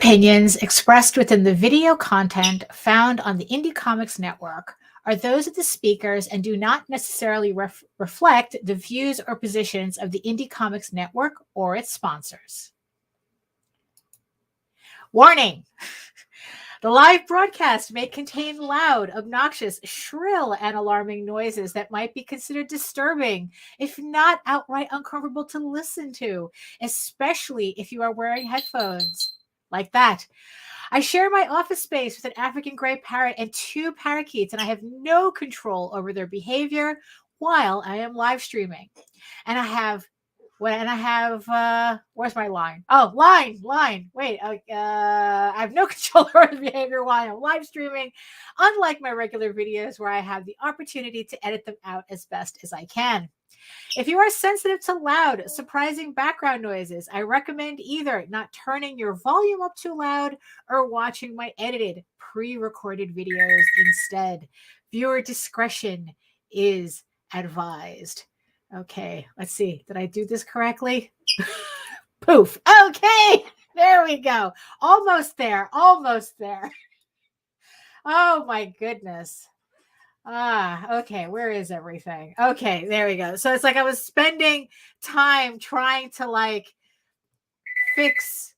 opinions expressed within the video content found on the Indie Comics Network are those of the speakers and do not necessarily reflect the views or positions of the Indie Comics Network or its sponsors. Warning! The live broadcast may contain loud, obnoxious, shrill, and alarming noises that might be considered disturbing, if not outright uncomfortable to listen to, especially if you are wearing headphones. Like that. I share my office space with an African gray parrot and 2 parakeets, and I have no control over their behavior while I am live streaming. And I have, where's my line? Oh, line. Wait, I have no control over the behavior while I'm live streaming, unlike my regular videos where I have the opportunity to edit them out as best as I can. If you are sensitive to loud, surprising background noises, I recommend either not turning your volume up too loud or watching my edited, pre-recorded videos instead. Viewer discretion is advised. Okay, let's see. Did I do this correctly? Poof. Okay, there we go. Almost there. Oh my goodness. Okay, where is everything? Okay, there we go. So it's like I was spending time trying to like fix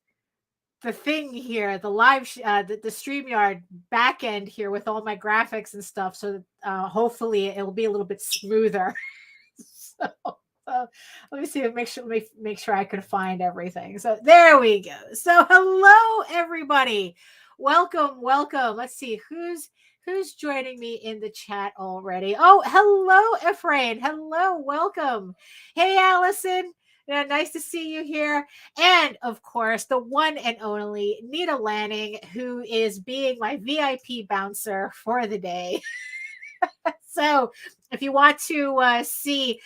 the thing here, the live, the Streamyard back end here with all my graphics and stuff. So that, hopefully it'll be a little bit smoother. So let me see, make sure I could find everything. So there we go. So hello, everybody. Welcome. Let's see who's joining me in the chat already. Oh, hello, Ephraim. Hello, welcome. Hey, Allison. Yeah, nice to see you here. And of course, the one and only Nita Lanning, who is being my VIP bouncer for the day. So if you want to see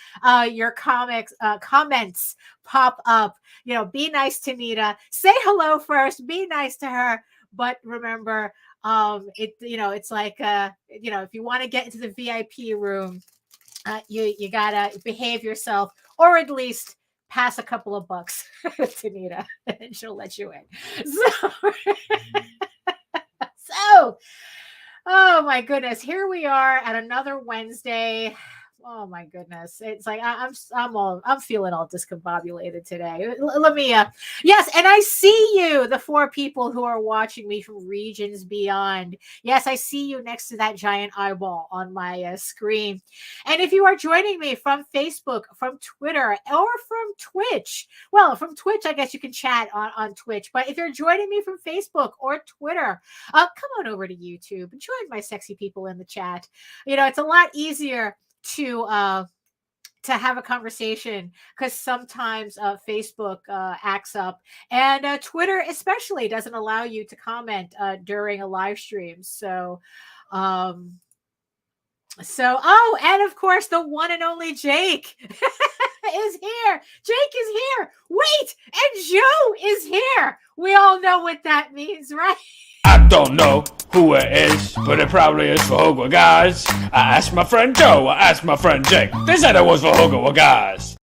your comments pop up, be nice to Nita. Say hello first. Be nice to her. But remember, it's like, if you want to get into the VIP room, you gotta behave yourself, or at least pass a couple of bucks to Nita, and she'll let you in. So, oh my goodness, here we are at another Wednesday. Oh my goodness. It's like I'm feeling all discombobulated today. Let me yes, and I see you, the 4 people who are watching me from regions beyond. Yes, I see you next to that giant eyeball on my screen. And if you are joining me from Facebook, from Twitter, or from Twitch, well, from Twitch, I guess you can chat on Twitch. But if you're joining me from Facebook or Twitter, come on over to YouTube and join my sexy people in the chat. It's a lot easier to have a conversation, because sometimes Facebook acts up, and Twitter especially doesn't allow you to comment during a live stream. So and of course the one and only Jake is here. Jake is here. Wait, and Joe is here. We all know what that means, right? I don't know who it is, but it probably is for Hogwarts guys. I asked my friend Joe, I asked my friend Jake. They said it was for Hogwarts guys.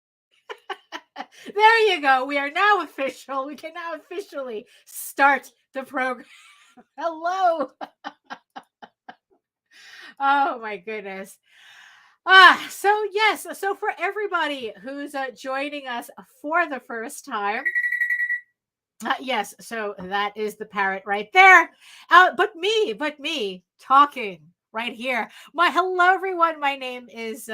There you go. We are now official. We can now officially start the program. Hello. Oh my goodness. So for everybody who's joining us for the first time, yes, so that is the parrot right there. But me talking right here. Hello, everyone. My name is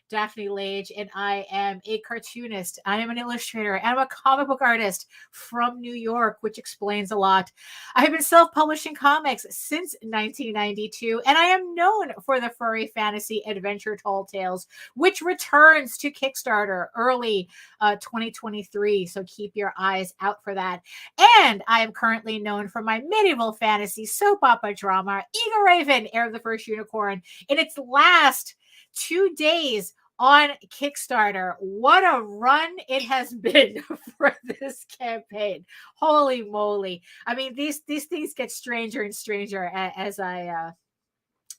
Daphne Lage, and I am a cartoonist. I am an illustrator, and I'm a comic book artist from New York, which explains a lot. I have been self-publishing comics since 1992, and I am known for the furry fantasy adventure Tall Tales, which returns to Kickstarter early 2023. So keep your eyes out for that. And I am currently known for my medieval fantasy soap opera drama, Eagle Raven, Heir of the First Unicorn, in its last 2 days on Kickstarter. What a run it has been for this campaign. Holy moly. I mean, these things get stranger and stranger as I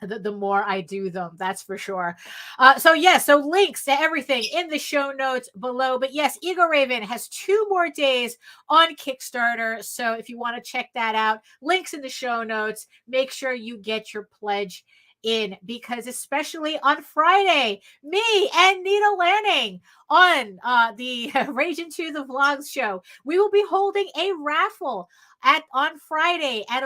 the more I do them, that's for sure. So yeah, so links to everything in the show notes below. But yes, Ego Raven has 2 more days on Kickstarter. So if you want to check that out, links in the show notes. Make sure you get your pledge in, because especially on Friday, me and Nina Lanning on the Rage Into the Vlogs show, we will be holding a raffle on Friday at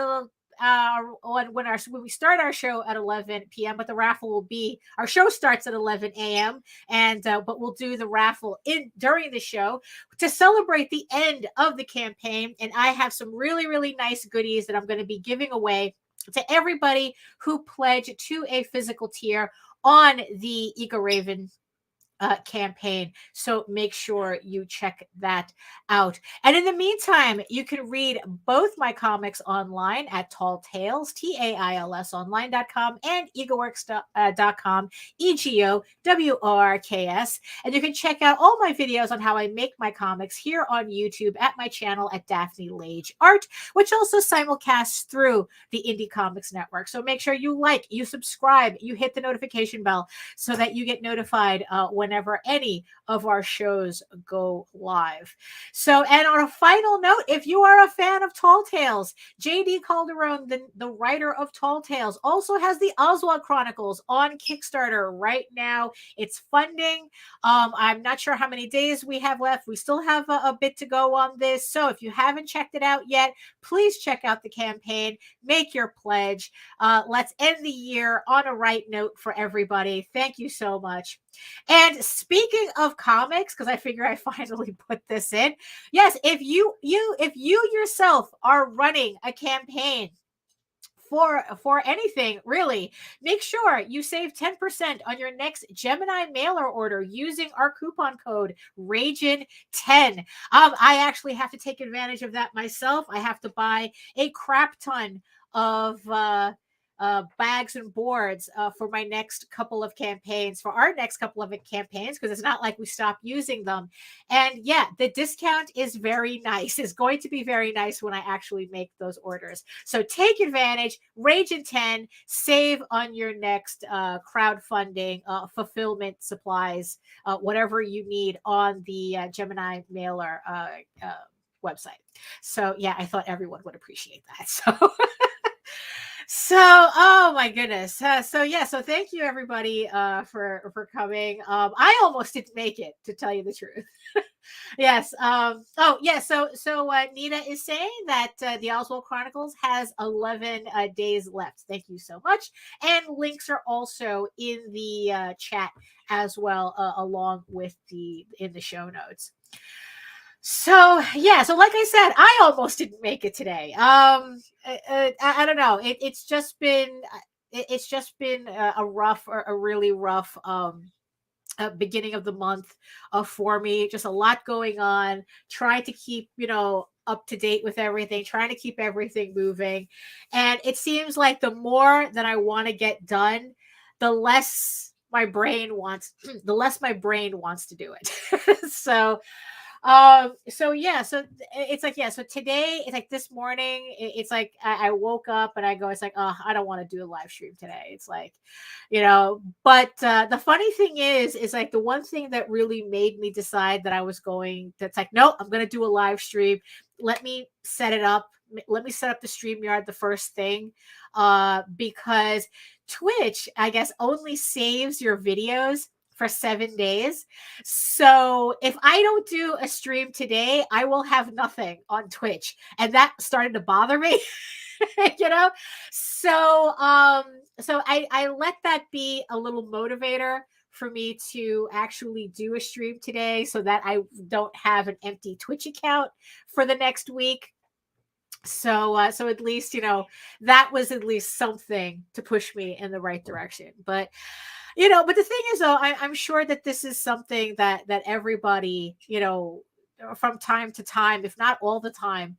when we start our show at 11 p.m. But the raffle will be, our show starts at 11 a.m. and but we'll do the raffle during the show to celebrate the end of the campaign. And I have some really, really nice goodies that I'm going to be giving away to everybody who pledge to a physical tier on the Ego Raven campaign. So make sure you check that out. And in the meantime, you can read both my comics online at Tall Tales, TAILS online.com, and egoworks.com, EGOWORKS. And you can check out all my videos on how I make my comics here on YouTube at my channel at Daphne Lage Art, which also simulcasts through the Indie Comics Network. So make sure you like, you subscribe, you hit the notification bell so that you get notified whenever any of our shows go live. So, and on a final note, if you are a fan of Tall Tales, JD Calderon, the writer of Tall Tales, also has the Oswald Chronicles on Kickstarter right now. It's funding. I'm not sure how many days we have left. We still have a bit to go on this. So if you haven't checked it out yet, please check out the campaign, make your pledge. Let's end the year on a right note for everybody. Thank you so much. And speaking of comics, because I figure I finally put this in. Yes, if you yourself are running a campaign for anything, really, make sure you save 10% on your next Gemini mailer order using our coupon code RAGIN10. I actually have to take advantage of that myself. I have to buy a crap ton of bags and boards for my next couple of campaigns, for our next couple of campaigns, because it's not like we stop using them. And yeah, the discount is very nice. It's going to be very nice when I actually make those orders. So take advantage, Rage in 10, save on your next crowdfunding, fulfillment supplies, whatever you need on the Gemini mailer website. So yeah, I thought everyone would appreciate that. So oh my goodness. So thank you everybody for coming. I almost didn't make it, to tell you the truth. Yes. Oh yeah. So Nina is saying that the Oswald Chronicles has 11 days left. Thank you so much. And links are also in the chat as well, along with in the show notes. So yeah, so like I said, I almost didn't make it today. I don't know. It's just been a really rough beginning of the month for me. Just a lot going on. Trying to keep up to date with everything. Trying to keep everything moving, and it seems like the more that I want to get done, the less my brain wants. The less my brain wants to do it. So yeah, so it's like, yeah, so today, it's like this morning, it's like I woke up and I go, it's like, oh, I don't want to do a live stream today. It's like, but the funny thing is like the one thing that really made me decide that that's like, no, I'm going to do a live stream. Let me set it up. Let me set up the StreamYard the first thing, because Twitch, I guess, only saves your videos for 7 days. So if I don't do a stream today, I will have nothing on Twitch. And that started to bother me, So I let that be a little motivator for me to actually do a stream today, so that I don't have an empty Twitch account for the next week. So at least, that was at least something to push me in the right direction. But but the thing is, though, I'm sure that this is something that everybody, from time to time, if not all the time,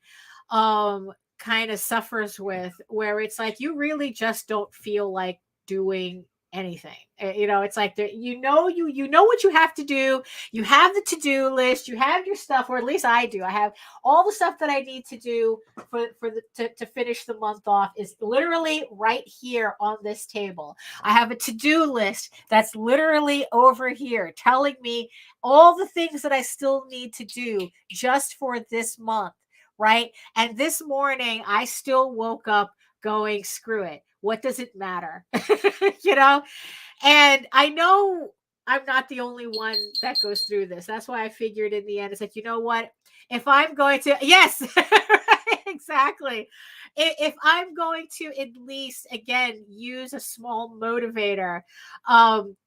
kind of suffers with, where it's like you really just don't feel like doing anything. It's like you know what you have to do. You have the to-do list, you have your stuff, or at least I do. I have all the stuff that I need to do to finish the month off is literally right here on this table. I have a to-do list that's literally over here telling me all the things that I still need to do just for this month, right? And this morning I still woke up going, screw it. What does it matter? And I know I'm not the only one that goes through this. That's why I figured in the end, it's like, you know what? If I'm going to, yes, exactly. If I'm going to at least, again, use a small motivator,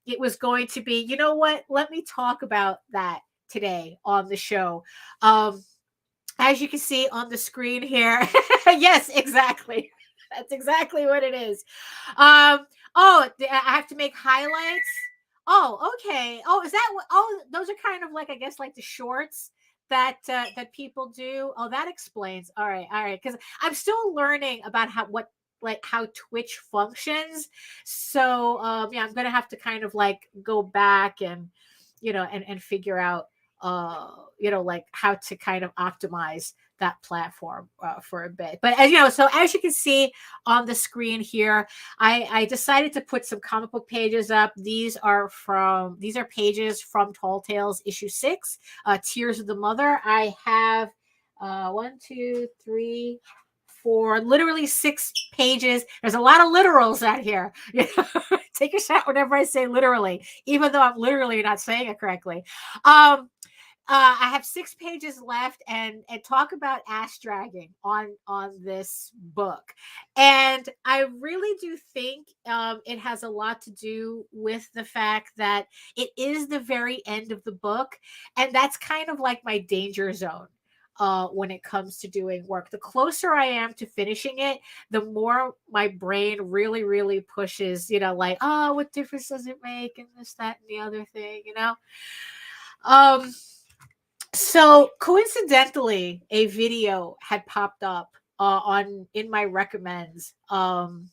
it was going to be, you know what? Let me talk about that today on the show. As you can see on the screen here. Yes, exactly. That's exactly what it is. Oh, I have to make highlights. Oh, okay. Oh, is that what? Oh, those are kind of like, I guess, like the shorts that people do. Oh, that explains. All right, because I'm still learning about how Twitch functions. So yeah, I'm gonna have to kind of like go back and and figure out like how to kind of optimize that platform for a bit. But as so as you can see on the screen here, I decided to put some comic book pages up. These are pages from Tall Tales issue 6, Tears of the Mother. I have 1, 2, 3, 4, literally 6 pages. There's a lot of literals out here. Take a shot whenever I say literally, even though I'm literally not saying it correctly. I have 6 pages left and talk about ass dragging on this book. And I really do think it has a lot to do with the fact that it is the very end of the book. And that's kind of like my danger zone. When it comes to doing work, the closer I am to finishing it, the more my brain really, really pushes, like, oh, what difference does it make? And this, that, and the other thing, So coincidentally, a video had popped up in my recommends. And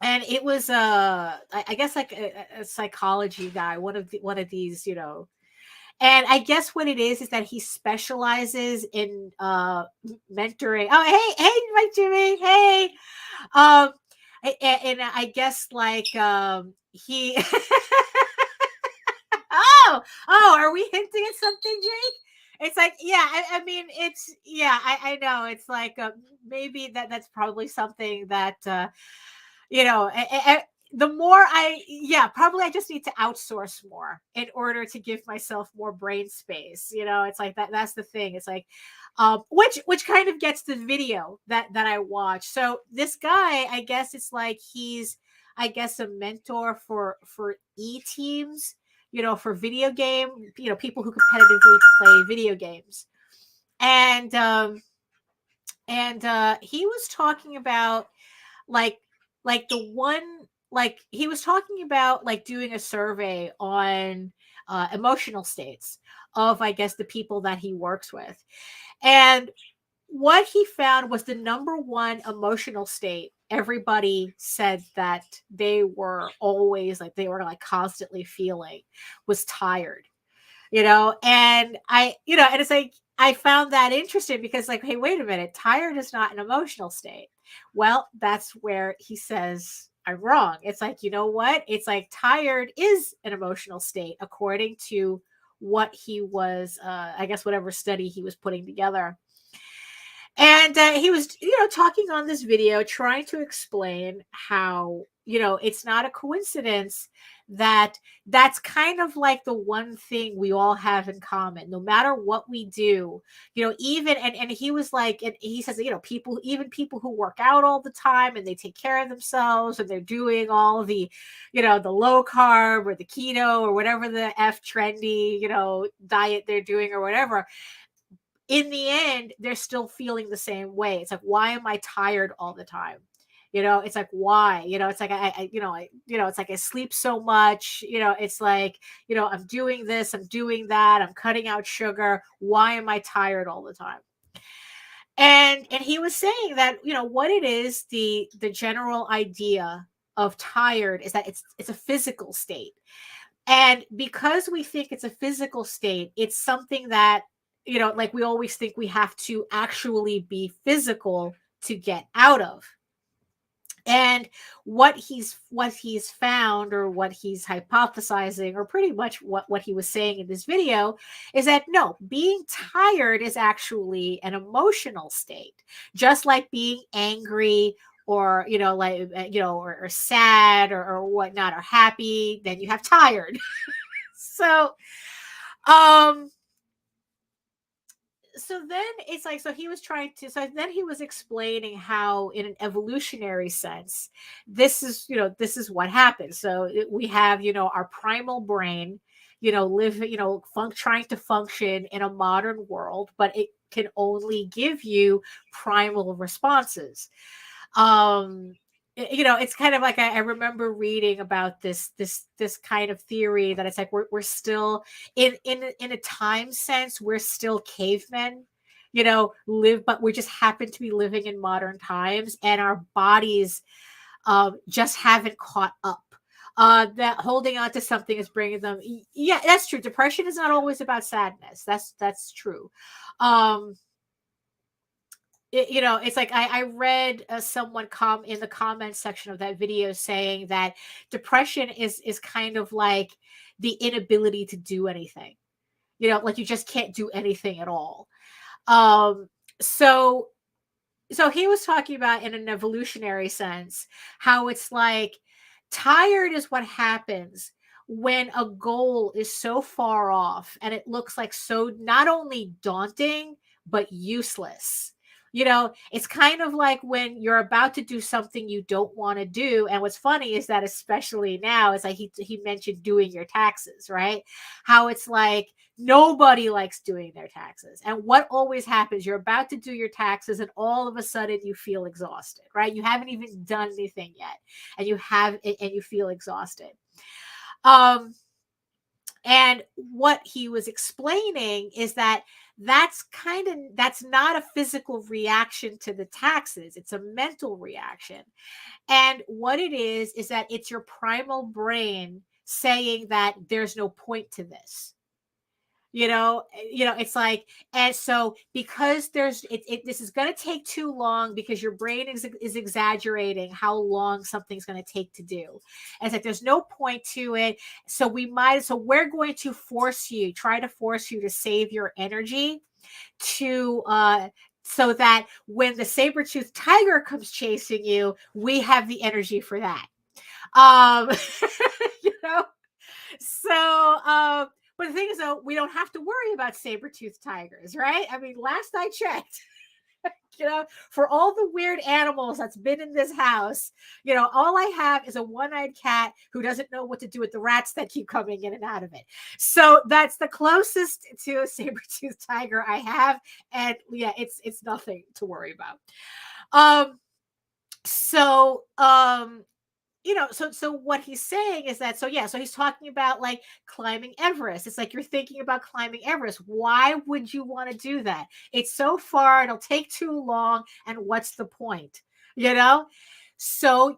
it was I guess like a psychology guy, one of these, and I guess what it is that he specializes in mentoring. Oh, hey, my Jimmy, hey. And I guess like he. Oh, are we hinting at something, Jake? It's like, yeah, I mean, it's, yeah, I know. It's like maybe that's probably something that the more probably I just need to outsource more in order to give myself more brain space. It's like that's the thing. It's like which kind of gets the video that I watch. So this guy, I guess it's like he's, I guess, a mentor for e-teams, for video game, people who competitively play video games. And he was talking about like the one, like he was talking about like doing a survey on emotional states of, I guess, the people that he works with. And what he found was the number one emotional state everybody said that they were always like, they were like constantly feeling was tired, and and it's like, I found that interesting because like, hey, wait a minute, tired is not an emotional state. Well, that's where he says I'm wrong. It's like, you know what? It's like tired is an emotional state according to what he was, I guess, whatever study he was putting together. And he was, talking on this video, trying to explain how, it's not a coincidence that that's kind of like the one thing we all have in common, no matter what we do, even, and he was like, and he says, people who work out all the time and they take care of themselves and they're doing all the, the low carb or the keto or whatever the trendy, diet they're doing or whatever. In the end, they're still feeling the same way. It's like, why am I tired all the time? It's like, why? It's like, it's like I sleep so much, it's like, I'm doing this, I'm doing that, I'm cutting out sugar. Why am I tired all the time? And he was saying that, what it is, the general idea of tired is that it's a physical state. And because we think it's a physical state, it's something that, like we always think we have to actually be physical to get out of. And what he's found, or what he's hypothesizing, or pretty much what he was saying in this video, is that no, being tired is actually an emotional state, just like being angry, or or sad, or whatnot, or happy. Then you have tired. So so then it's like, so then he was explaining how, in an evolutionary sense, this is what happens. So we have, our primal brain, trying to function in a modern world, but it can only give you primal responses. It's kind of like, I remember reading about this kind of theory, that it's like we're still in a time sense, we're still cavemen, but we just happen to be living in modern times, and our bodies just haven't caught up. That holding on to something is bringing them. Yeah, that's true. Depression is not always about sadness. That's true. It's like I read someone in the comment section of that video saying that depression is kind of like the inability to do anything. Like you just can't do anything at all. So he was talking about, in an evolutionary sense, how it's like tired is what happens when a goal is so far off, and it looks like so not only daunting but useless. It's kind of like when you're about to do something you don't want to do. And what's funny is that, especially now, is like he mentioned doing your taxes, right? How it's like nobody likes doing their taxes. And what always happens, you're about to do your taxes, and all of a sudden you feel exhausted, right? You haven't even done anything yet, and you feel exhausted. And what he was explaining is that that's not a physical reaction to the taxes. It's a mental reaction. And what it is that it's your primal brain saying that there's no point to this. It's like, and so because this is going to take too long, because your brain is exaggerating how long something's going to take to do. And it's like, there's no point to it. So we're going to try to force you to save your energy to, so that when the saber-toothed tiger comes chasing you, we have the energy for that. So, but the thing is, though, we don't have to worry about saber-toothed tigers, right? I mean, last I checked, for all the weird animals that's been in this house, all I have is a one-eyed cat who doesn't know what to do with the rats that keep coming in and out of it. So that's the closest to a saber-toothed tiger I have. And yeah, it's nothing to worry about. So what he's saying is that, so he's talking about like climbing Everest. It's like, you're thinking about climbing Everest. Why would you want to do that? It's so far, it'll take too long. And what's the point? So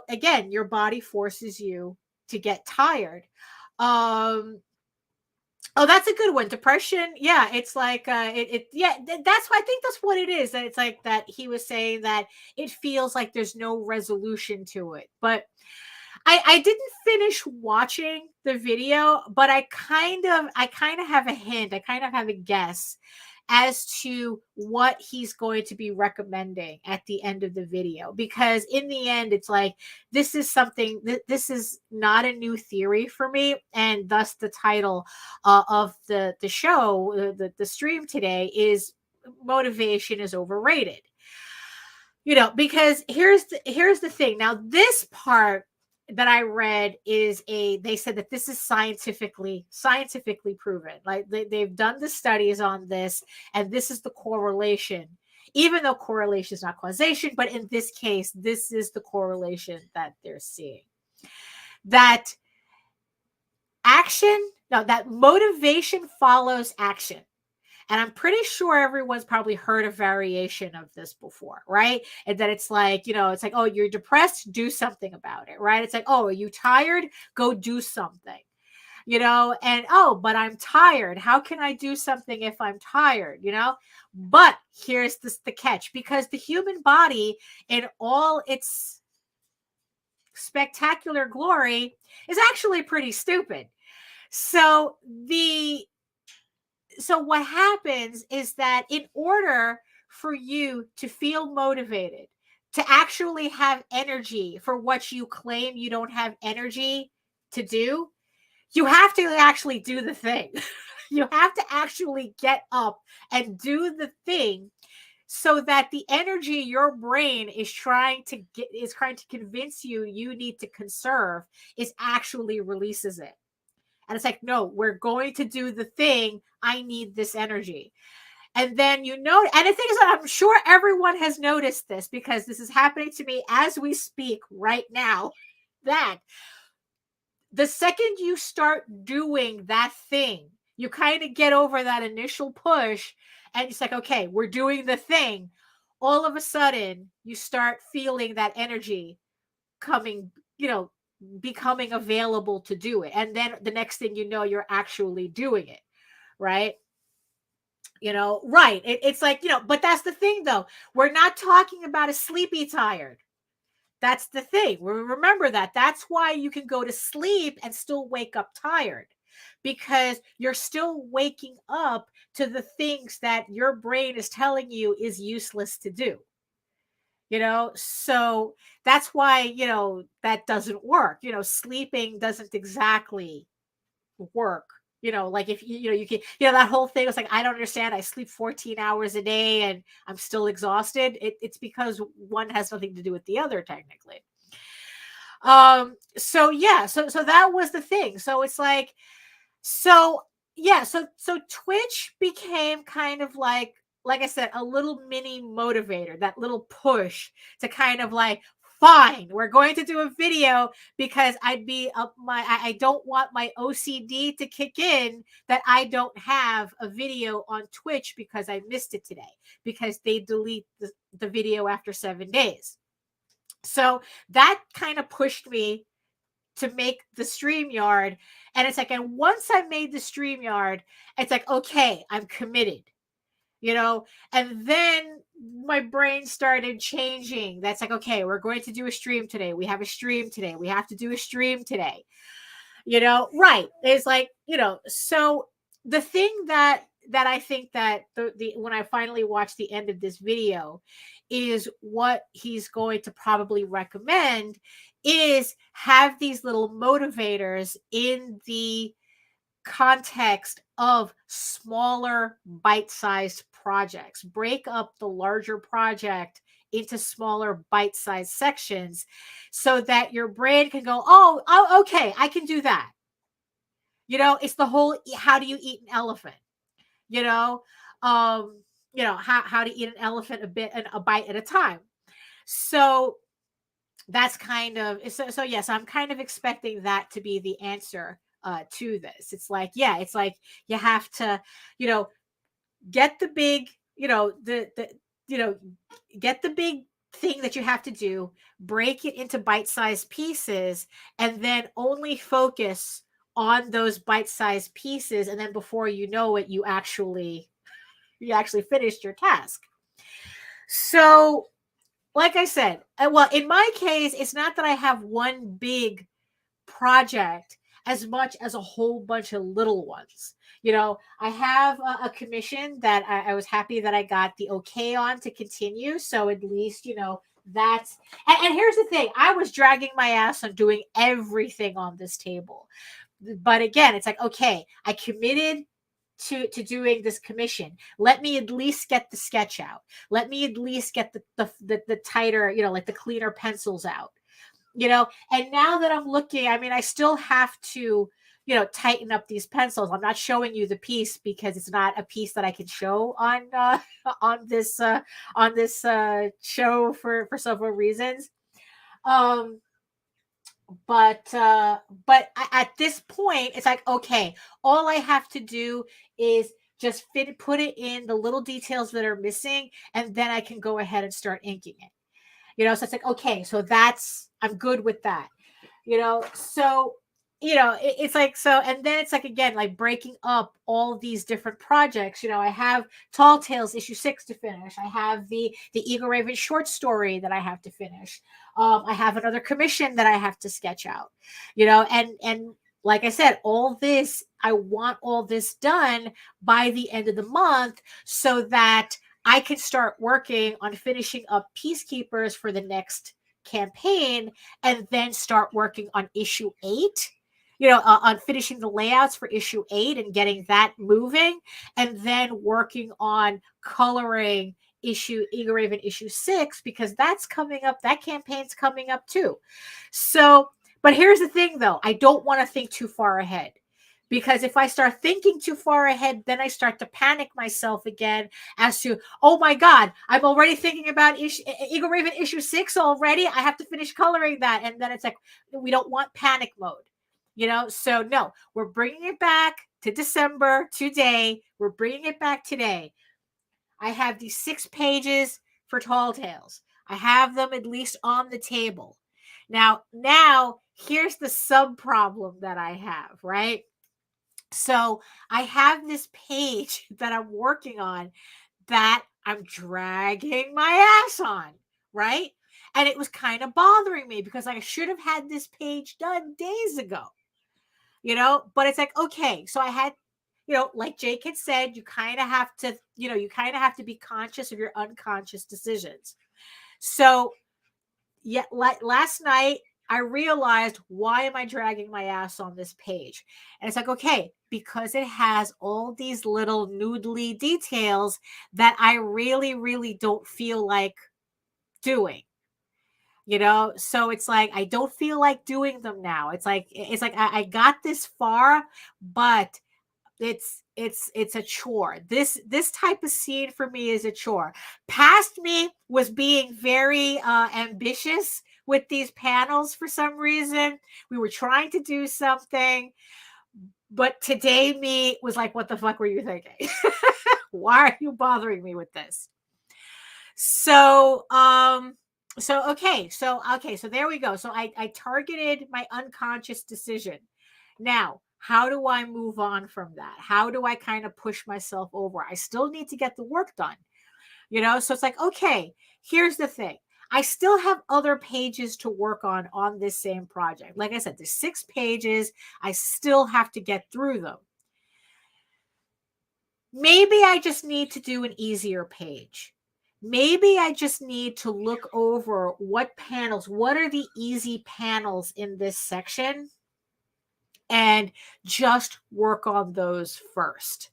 again, your body forces you to get tired. Oh, that's a good one. Depression. Yeah. It's like, that's why I think that's what it is. That it's like that he was saying that it feels like there's no resolution to it. But I didn't finish watching the video, but I kind of have a hint. I kind of have a guess as to what he's going to be recommending at the end of the video, because in the end, it's like, this is something this is not a new theory for me, and thus the title of the show, the stream today, is Motivation is Overrated. Because here's the thing. Now, this part that I read they said that this is scientifically proven. Like they've done the studies on this, and this is the correlation, even though correlation is not causation, but in this case, this is the correlation that they're seeing. That motivation follows action. And I'm pretty sure everyone's probably heard a variation of this before, right? And then it's like, it's like, oh, you're depressed, do something about it, right? It's like, oh, are you tired? Go do something, and oh, but I'm tired. How can I do something if I'm tired, But here's the catch, because the human body in all its spectacular glory is actually pretty stupid. So what happens is that in order for you to feel motivated, to actually have energy for what you claim you don't have energy to do, you have to actually do the thing. You have to actually get up and do the thing, so that the energy your brain is trying to convince you need to conserve is actually releases it. And it's like, no, we're going to do the thing. I need this energy. And then and the thing is that I'm sure everyone has noticed this, because this is happening to me as we speak right now, that the second you start doing that thing, you kind of get over that initial push, and it's like, okay, we're doing the thing. All of a sudden, you start feeling that energy coming, becoming available to do it. And then the next thing you know, you're actually doing it, right? Right. It's like, but that's the thing, though. We're not talking about a sleepy tired. That's the thing. Remember that. That's why you can go to sleep and still wake up tired, because you're still waking up to the things that your brain is telling you is useless to do. So that's why, that doesn't work. Sleeping doesn't exactly work. Like if you can, that whole thing was like, I don't understand. I sleep 14 hours a day and I'm still exhausted. It's because one has nothing to do with the other, technically. So yeah, so that was the thing. So it's like, so yeah, so Twitch became kind of like I said, a little mini motivator, that little push to kind of like, fine, we're going to do a video, because I don't want my OCD to kick in that I don't have a video on Twitch because I missed it today, because they delete the video after 7 days. So that kind of pushed me to make the Streamyard. And it's like, and once I made the Streamyard, it's like, okay, I'm committed, and then my brain started changing. That's like, okay, we're going to do a stream today. We have a stream today. We have to do a stream today, right. It's like, so the thing that I think that the when I finally watch the end of this video is what he's going to probably recommend is have these little motivators in the context of smaller bite-sized projects. Break up the larger project into smaller bite-sized sections, so that your brain can go, oh, okay, I can do that. It's the whole, how do you eat an elephant? How to eat an elephant a bite at a time. So that's kind of, so yes, I'm kind of expecting that to be the answer to this. It's like, yeah, it's like you have to, get the big, get the big thing that you have to do, break it into bite-sized pieces, and then only focus on those bite-sized pieces. And then before you know it, you actually finished your task. So, like I said, well, in my case, it's not that I have one big project as much as a whole bunch of little ones. I have a commission that I was happy that I got the okay on to continue. So at least, that's, and here's the thing, I was dragging my ass on doing everything on this table. But again, it's like, okay, I committed to doing this commission. Let me at least get the sketch out. Let me at least get the tighter, like the cleaner pencils out. And now that I'm looking, I mean, I still have to, tighten up these pencils. I'm not showing you the piece because it's not a piece that I can show on this show for several reasons. But at this point, it's like, okay, all I have to do is just put it in the little details that are missing, and then I can go ahead and start inking it. So it's like, okay, so I'm good with that. So it's like, so, and then it's like, again, like breaking up all these different projects. I have Tall Tales issue 6 to finish. I have the Eagle Raven short story that I have to finish. I have another commission that I have to sketch out, and like I said, I want all this done by the end of the month so that I can start working on finishing up Peacekeepers for the next campaign, and then start working on issue 8, on finishing the layouts for issue 8 and getting that moving, and then working on coloring Eagle Raven issue 6, because that's coming up. That campaign's coming up too. So, but here's the thing though, I don't want to think too far ahead. Because if I start thinking too far ahead, then I start to panic myself again as to, oh my God, I'm already thinking about Eagle Raven issue 6 already. I have to finish coloring that. And then it's like, we don't want panic mode, So no, we're bringing it back to December today. We're bringing it back today. I have these 6 pages for Tall Tales. I have them at least on the table. Now here's the sub problem that I have, right? So I have this page that I'm working on that I'm dragging my ass on, right? And it was kind of bothering me because I should have had this page done days ago, but it's like, okay, so I had, like Jake had said, you kind of have to be conscious of your unconscious decisions. So last night, I realized, why am I dragging my ass on this page? And it's like, okay, because it has all these little noodly details that I really, really don't feel like doing. So it's like, I don't feel like doing them now. It's like I got this far, but it's a chore. This type of scene for me is a chore. Past me was being very ambitious with these panels for some reason. We were trying to do something, but today me was like, what the fuck were you thinking? Why are you bothering me with this? So okay, so there we go. So I targeted my unconscious decision. Now, how do I move on from that? How do I kind of push myself over? I still need to get the work done, So it's like, okay, here's the thing. I still have other pages to work on this same project. Like I said, there's 6 pages. I still have to get through them. Maybe I just need to do an easier page. Maybe I just need to look over what are the easy panels in this section, and just work on those first.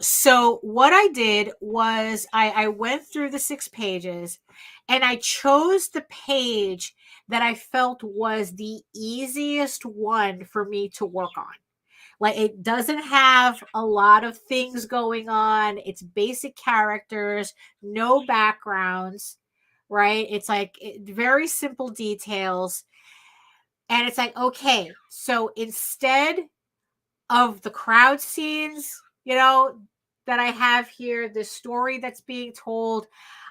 So what I did was I went through the 6 pages and I chose the page that I felt was the easiest one for me to work on. Like, it doesn't have a lot of things going on. It's basic characters, no backgrounds, right? It's like very simple details. And it's like, okay, so instead of the crowd scenes, that I have here, the story that's being told,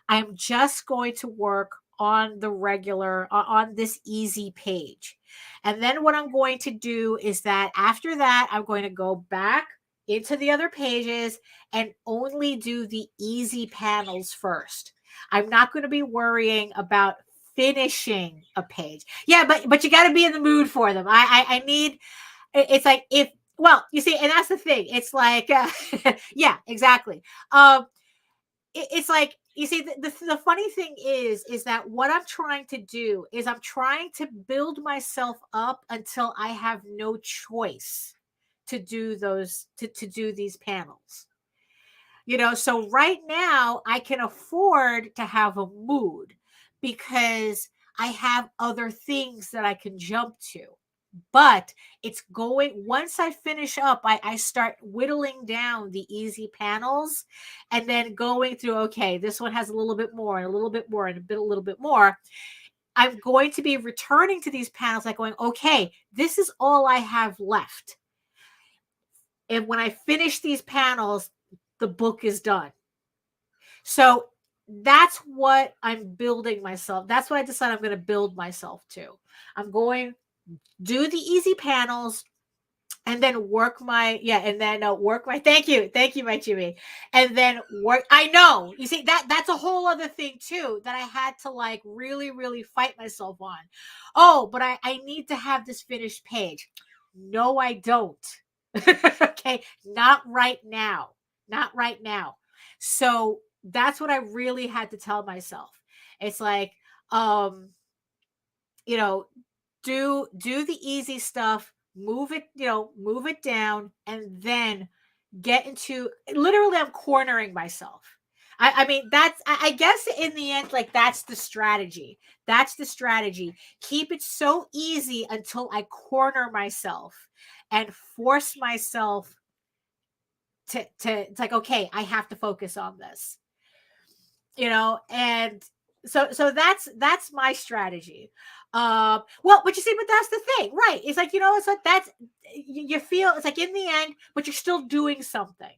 I'm just going to work on the regular, on this easy page. And then what I'm going to do is that after that, I'm going to go back into the other pages and only do the easy panels first. I'm not going to be worrying about finishing a page. Yeah, but you got to be in the mood for them. I need, it's like, well, you see, and that's the thing. It's like, yeah, exactly. It's like, you see, the funny thing is that what I'm trying to do is I'm trying to build myself up until I have no choice to do to do these panels. So right now I can afford to have a mood because I have other things that I can jump to. But it's going, once I finish up, I start whittling down the easy panels and then going through, okay, this one has a little bit more and a little bit more and a little bit more. I'm going to be returning to these panels like going, okay, this is all I have left. And when I finish these panels, the book is done. So that's what I'm building myself. That's what I decided I'm going to build myself to. I'm going do the easy panels and then work my work my thank you my Jimmy, and then work. I know, you see, that's a whole other thing too that I had to like really fight myself on. Oh, but I need to have this finished page. No, I don't. Okay, not right now, not right now. So that's what I really had to tell myself. It's like, you know, do the easy stuff, move it down, and then get into, literally I'm cornering myself. I mean, that's, I guess in the end, like, that's the strategy. That's the strategy. Keep it so easy until I corner myself and force myself to it's like, okay, I have to focus on this, and so that's my strategy. Well, but you see, but that's the thing, right? It's like, it's like, that's, you feel it's like in the end, but you're still doing something.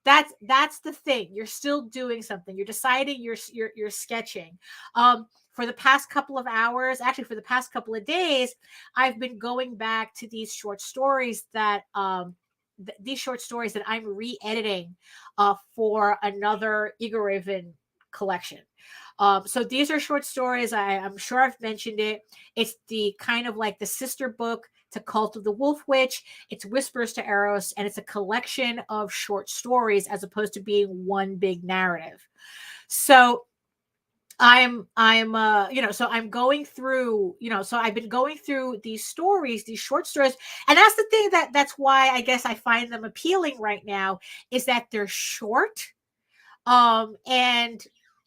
That's the thing. You're still doing something. You're deciding, you're sketching. For the past couple of hours, actually for the past couple of days, I've been going back to these short stories that I'm re-editing for another Ego Raven collection. So these are short stories. I'm sure I've mentioned it. It's the kind of like the sister book to Cult of the Wolf Witch. It's Whispers to Eros, and it's a collection of short stories as opposed to being one big narrative. So I'm so I'm going through, so I've been going through these stories, these short stories. And that's the thing, that's why I guess I find them appealing right now, is that they're short. And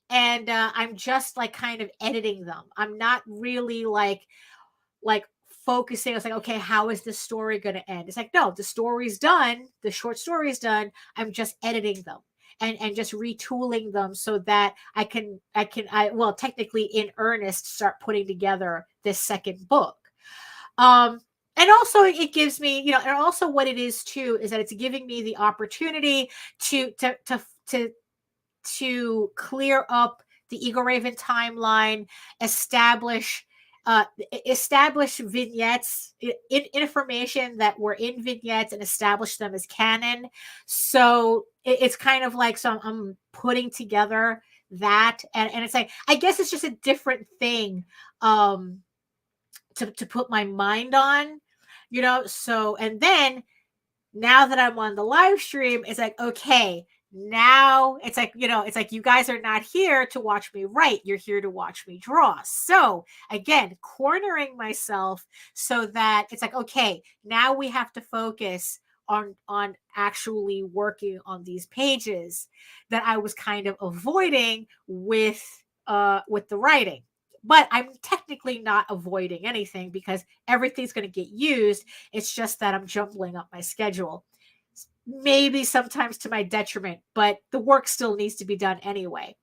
I'm just like kind of editing them. I'm not really like focusing. It's like, okay, how is this story going to end? It's like, no, the story's done. The short story's done. I'm just editing them and just retooling them so that I well, technically in earnest, start putting together this second book. And also it gives me, and also what it is too, is that it's giving me the opportunity to clear up the Ego Raven timeline, establish vignettes, information that were in vignettes, and establish them as canon. So it's kind of like, so I'm putting together that, and it's like, I guess it's just a different thing to put my mind on, so, and then now that I'm on the live stream, it's like, okay, now it's like, it's like, you guys are not here to watch me write. You're here to watch me draw. So again, cornering myself so that it's like, okay, now we have to focus on actually working on these pages that I was kind of avoiding with the writing. But I'm technically not avoiding anything because everything's going to get used. It's just that I'm jumbling up my schedule, maybe sometimes to my detriment, but the work still needs to be done anyway.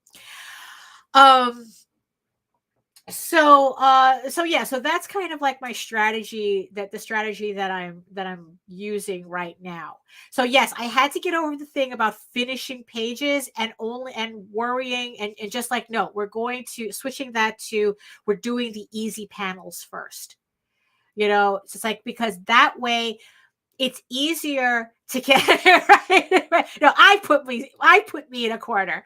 So that's kind of like my strategy, the strategy that I'm using right now. So yes, I had to get over the thing about finishing pages and worrying and just like, no, we're going to switching that to, we're doing the easy panels first. It's just like, because that way it's easier to get right. No, I put me in a corner.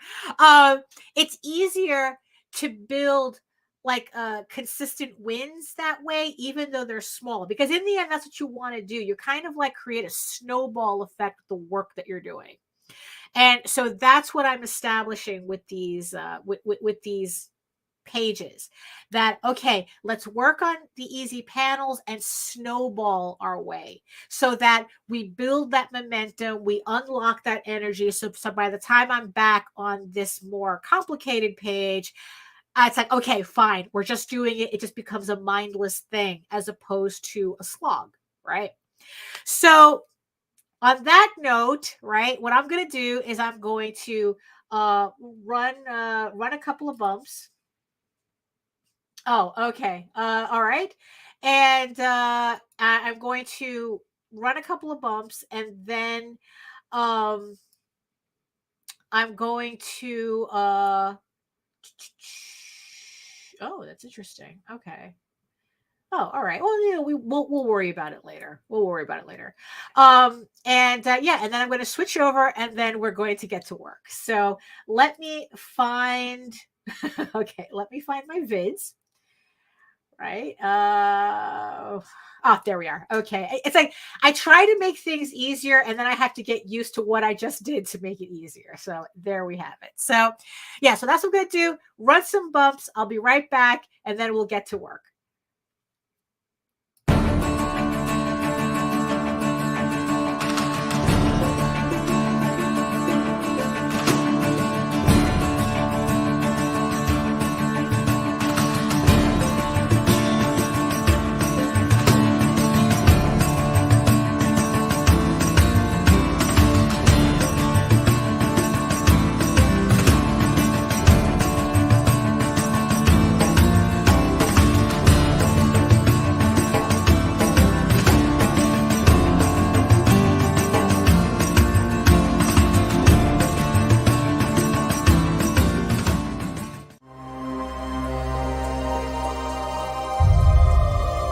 It's easier to build like consistent wins that way, even though they're small, because in the end, that's what you want to do. You kind of like create a snowball effect with the work that you're doing. And so that's what I'm establishing with these with these pages, that, okay, let's work on the easy panels and snowball our way so that we build that momentum, we unlock that energy. So by the time I'm back on this more complicated page, it's like, okay, fine, we're just doing it. It just becomes a mindless thing as opposed to a slog, right? So on that note, right, what I'm going to do is I'm going to run a couple of bumps. Oh, okay. All right. And I'm going to run a couple of bumps, and then um I'm going to oh, that's interesting. Okay. Oh, all right. Well, we'll worry about it later. We'll worry about it later. And yeah, and then I'm going to switch over, and then we're going to get to work. So let me find. Okay, let me find my vids. Right. Oh, there we are. Okay. It's like I try to make things easier, and then I have to get used to what I just did to make it easier. So there we have it. So yeah, so that's what I'm gonna do. Run some bumps. I'll be right back, and then we'll get to work.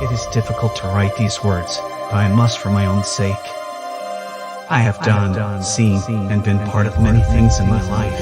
It is difficult to write these words, but I must for my own sake. I have done, seen, and been part of many things in my life.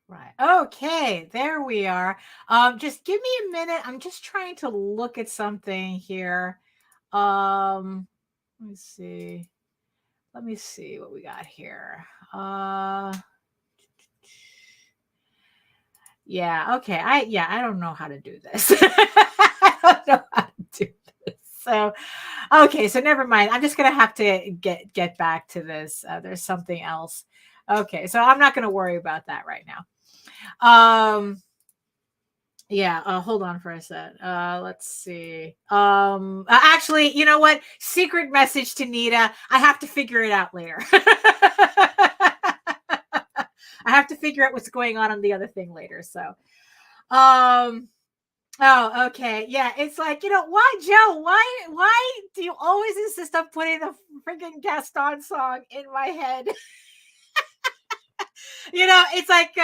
Right. Okay, there we are. Just give me a minute. I'm just trying to look at something here. Let me see. Let me see what we got here. Yeah, okay. I don't know how to do this. I don't know how to do this. So okay, so never mind. I'm just gonna have to get back to this. There's something else. Okay, so I'm not gonna worry about that right now. Yeah, hold on for a sec. Let's see. Actually, you know what? Secret message to Nita. I have to figure it out later. I have to figure out what's going on the other thing later. So, oh, okay. Yeah, it's like, why, Joe? Why do you always insist on putting the freaking Gaston song in my head? It's like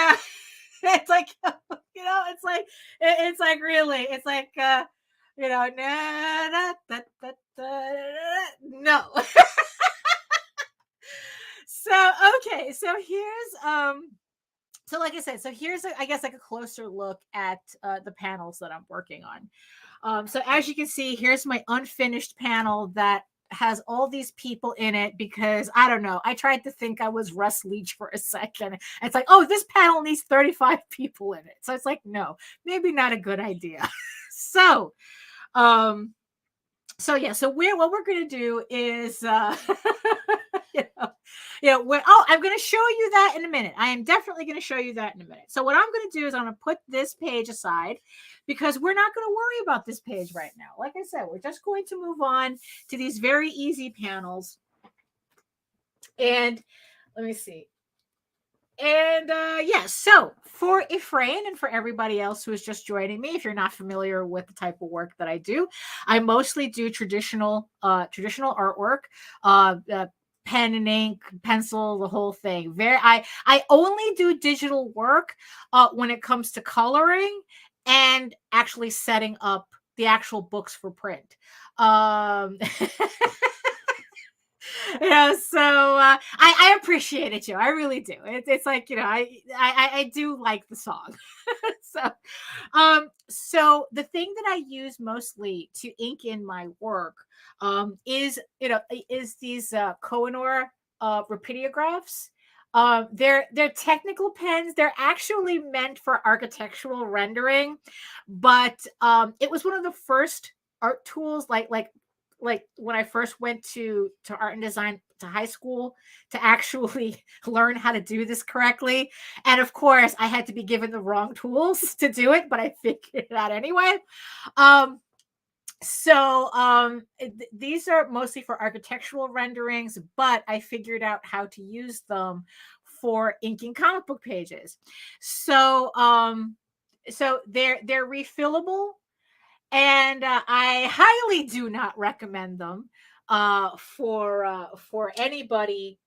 it's like it's like really it's like no. So okay, so here's so like I said, so here's I guess like a closer look at the panels that I'm working on. So as you can see, here's my unfinished panel that has all these people in it because I don't know. I tried to think I was Russ Leach for a second. It's like, oh, this panel needs 35 people in it. So it's like, no, maybe not a good idea. So yeah, so what we're gonna do is I'm gonna show you that in a minute. I am definitely gonna show you that in a minute. So what I'm gonna do is I'm gonna put this page aside because we're not gonna worry about this page right now. Like I said, we're just going to move on to these very easy panels. And let me see. And so for Ephraim and for everybody else who is just joining me, if you're not familiar with the type of work that I do, I mostly do traditional artwork, pen and ink, pencil, the whole thing. I only do digital work when it comes to coloring and actually setting up the actual books for print. So I appreciate it, Joe. I really do. It's like, I do like the song. So the thing that I use mostly to ink in my work is these Kohinoor rapidographs. They're technical pens. They're actually meant for architectural rendering, but it was one of the first art tools, like when I first went to art and design to high school, to actually learn how to do this correctly. And of course, I had to be given the wrong tools to do it, but I figured it out anyway. These are mostly for architectural renderings, but I figured out how to use them for inking comic book pages. So they're refillable, and I highly do not recommend them for anybody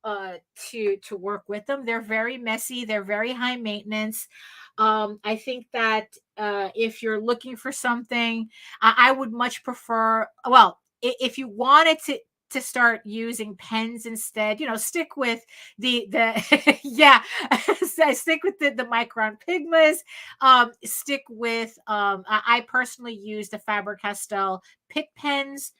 to work with them. They're very messy. They're very high maintenance. I think that if you're looking for something, I would much prefer. Well, if you wanted to start using pens instead, stick with the yeah, stick with the Micron Pigmas. Stick with I personally use the Faber-Castell Pick pens.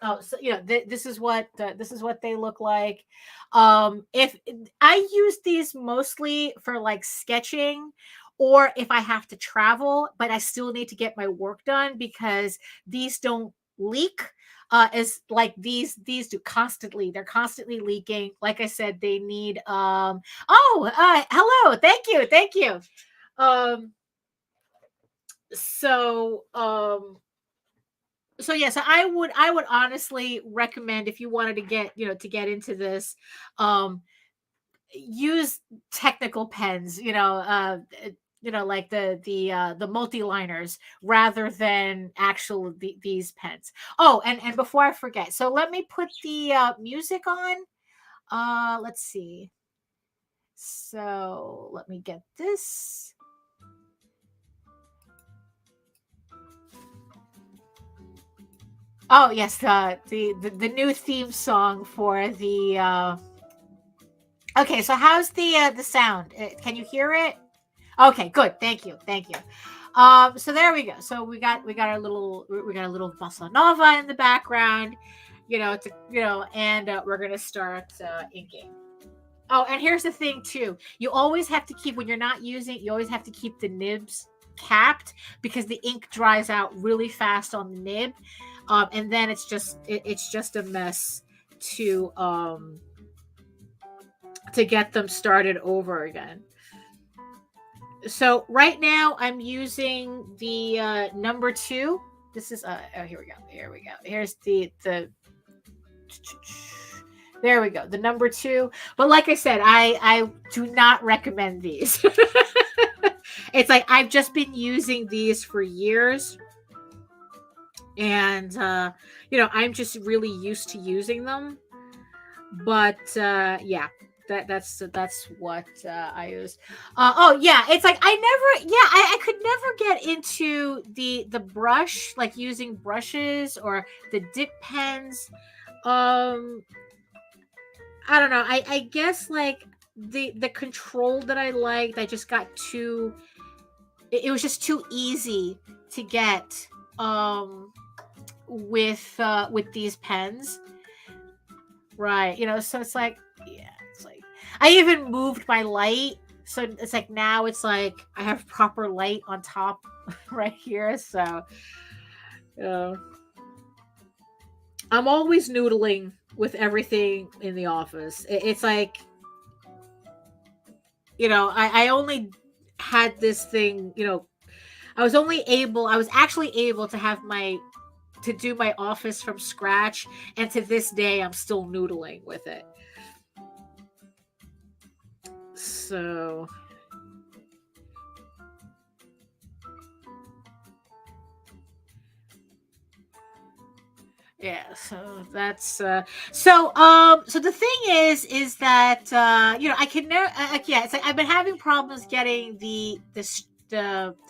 Oh, so this is what they look like. If I use these mostly for like sketching, or if I have to travel, but I still need to get my work done, because these don't leak as like these do constantly. They're constantly leaking. Like I said, they need hello, thank you. So I would honestly recommend, if you wanted to get into this, use technical pens, like the multi-liners, rather than these pens. Oh, and before I forget, so let me put the music on. Let's see. So let me get this. Oh yes, the new theme song for the. Okay, so how's the sound? Can you hear it? Okay, good. Thank you. So there we go. So we got a little bossa nova in the background, and we're gonna start inking. Oh, and here's the thing too. You always have to keep, when you're not using, you always have to keep the nibs capped, because the ink dries out really fast on the nib, and then it's just a mess to get them started over again. So right now I'm using the number 2. This is here we go. Here's the there we go, the number 2. But like I said, I do not recommend these. It's like I've just been using these for years, and I'm just really used to using them. But yeah, that's what I use. It's like I could never get into the brush, like using brushes or the dip pens. I don't know. I guess like the control that I liked, I just got too. It was just too easy to get with these pens, right? So it's like, yeah, it's like I even moved my light, so it's like now it's like I have proper light on top right here. So I'm always noodling with everything in the office. It's like, I only had this thing, I was actually able to have to do my office from scratch, and to this day I'm still noodling with it. So yeah, so that's so the thing is that I can never it's like I've been having problems getting the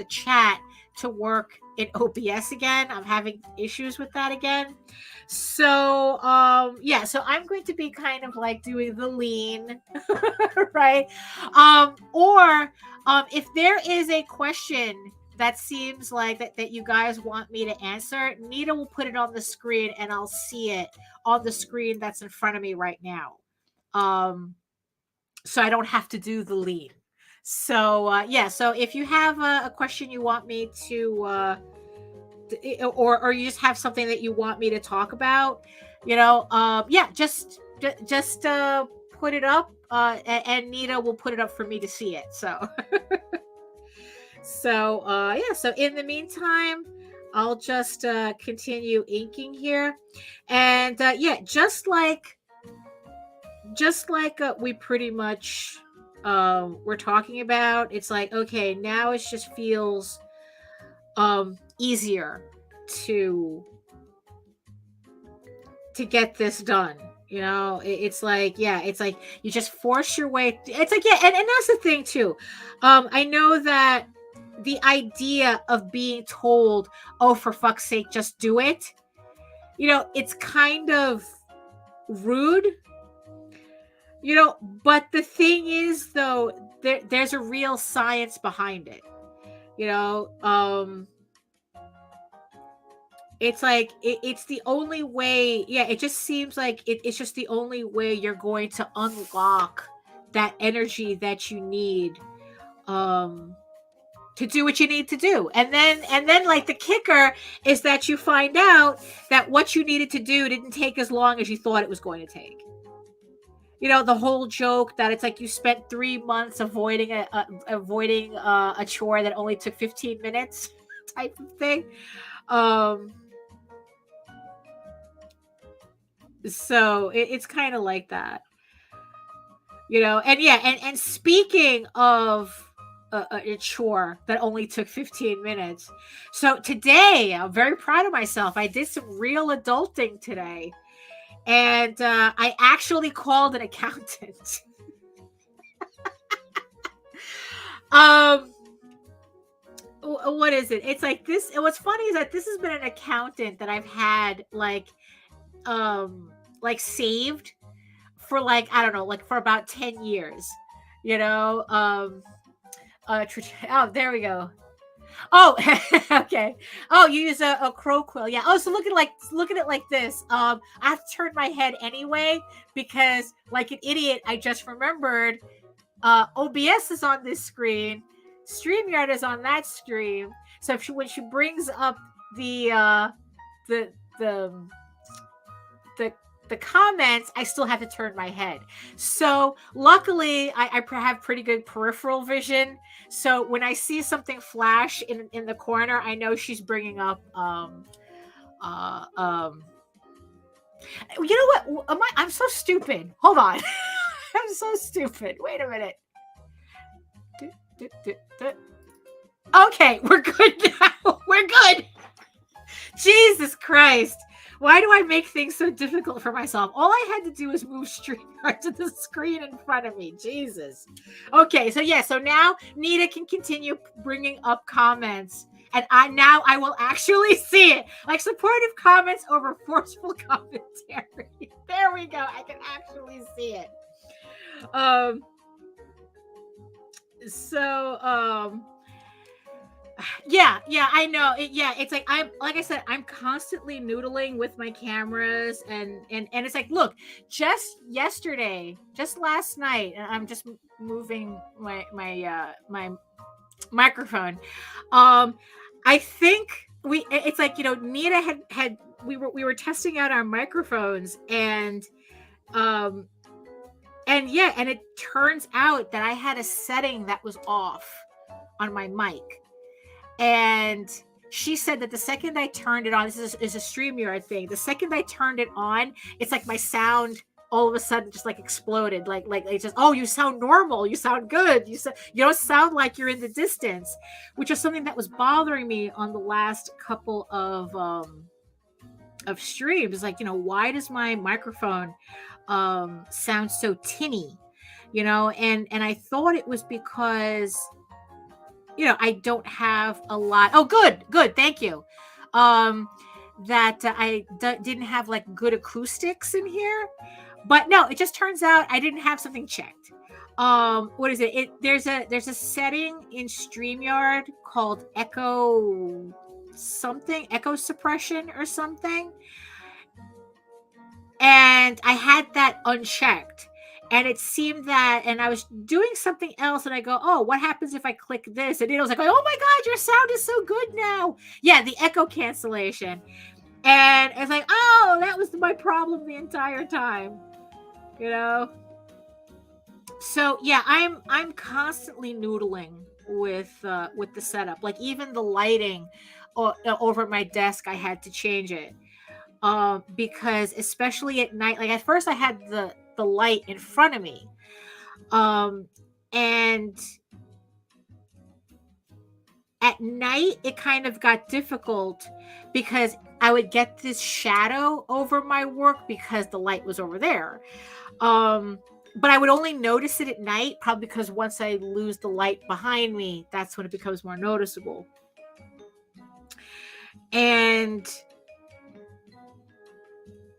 chat to work in OBS again. I'm having issues with that again. So so I'm going to be kind of like doing the lean, right? Or if there is a question that seems like that you guys want me to answer, Nita will put it on the screen and I'll see it on the screen that's in front of me right now. So I don't have to do the lead. So yeah, so if you have a question you want me to or you just have something that you want me to talk about, yeah, just put it up, and Nita will put it up for me to see it. So yeah, so in the meantime, I'll just continue inking here. And yeah, just like we pretty much we're talking about, it's like, okay, now it just feels easier to get this done. It's like, yeah, it's like you just force your way. It's like, yeah, and that's the thing too. I know that the idea of being told, oh, for fuck's sake, just do it, it's kind of rude. But the thing is, though, there's a real science behind it. It's like it's the only way. Yeah, it just seems like it's just the only way you're going to unlock that energy that you need to do what you need to do. And then like the kicker is that you find out that what you needed to do didn't take as long as you thought it was going to take. The whole joke that it's like you spent 3 months avoiding a chore that only took 15 minutes type of thing. So it's kind of like that, and yeah, and speaking of a chore that only took 15 minutes. So today, I'm very proud of myself. I did some real adulting today. And I actually called an accountant. What is it? It's like this. What's funny is that this has been an accountant that I've had like saved for like, I don't know, like for about 10 years. Oh, there we go. Oh, okay. Oh, you use a crow quill. Yeah. Oh, so look at it like this. I have to turn my head anyway because, like an idiot, I just remembered OBS is on this screen, Streamyard is on that screen. So when she brings up the comments, I still have to turn my head. So luckily, I have pretty good peripheral vision. So when I see something flash in the corner, I know she's bringing up. You know what? I'm so stupid. Hold on. I'm so stupid. Wait a minute. Okay, we're good now. We're good. Jesus Christ. Why do I make things so difficult for myself? All I had to do was move Streamyard to the screen in front of me. Jesus. Okay, so yeah, so now Nita can continue bringing up comments. And I will actually see it. Like supportive comments over forceful commentary. There we go. I can actually see it. Yeah, I know. It's like like I said, I'm constantly noodling with my cameras and it's like, look, just last night, and I'm just moving my microphone. I think it's like, Nita had we were testing out our microphones and it turns out that I had a setting that was off on my mic. And she said that the second I turned it on, this is a StreamYard thing. The second I turned it on, it's like my sound all of a sudden just like exploded. Like it's just, oh, you sound normal. You sound good. You don't sound like you're in the distance, which is something that was bothering me on the last couple of streams. Like, why does my microphone sound so tinny? And I thought it was because I don't have a lot. Oh, good. Thank you. That I didn't have like good acoustics in here, but no, it just turns out I didn't have something checked. what is it? There's a setting in Streamyard called echo suppression or something. And I had that unchecked. And it seemed that, and I was doing something else, and I go, oh, what happens if I click this? And it was like, oh my God, your sound is so good now. Yeah, the echo cancellation. And it's like, oh, that was my problem the entire time. You know? So yeah, I'm constantly noodling with the setup. Like even the lighting over my desk, I had to change it. Because especially at night, like at first I had the light in front of me. And at night it kind of got difficult because I would get this shadow over my work because the light was over there. But I would only notice it at night, probably because once I lose the light behind me, that's when it becomes more noticeable. And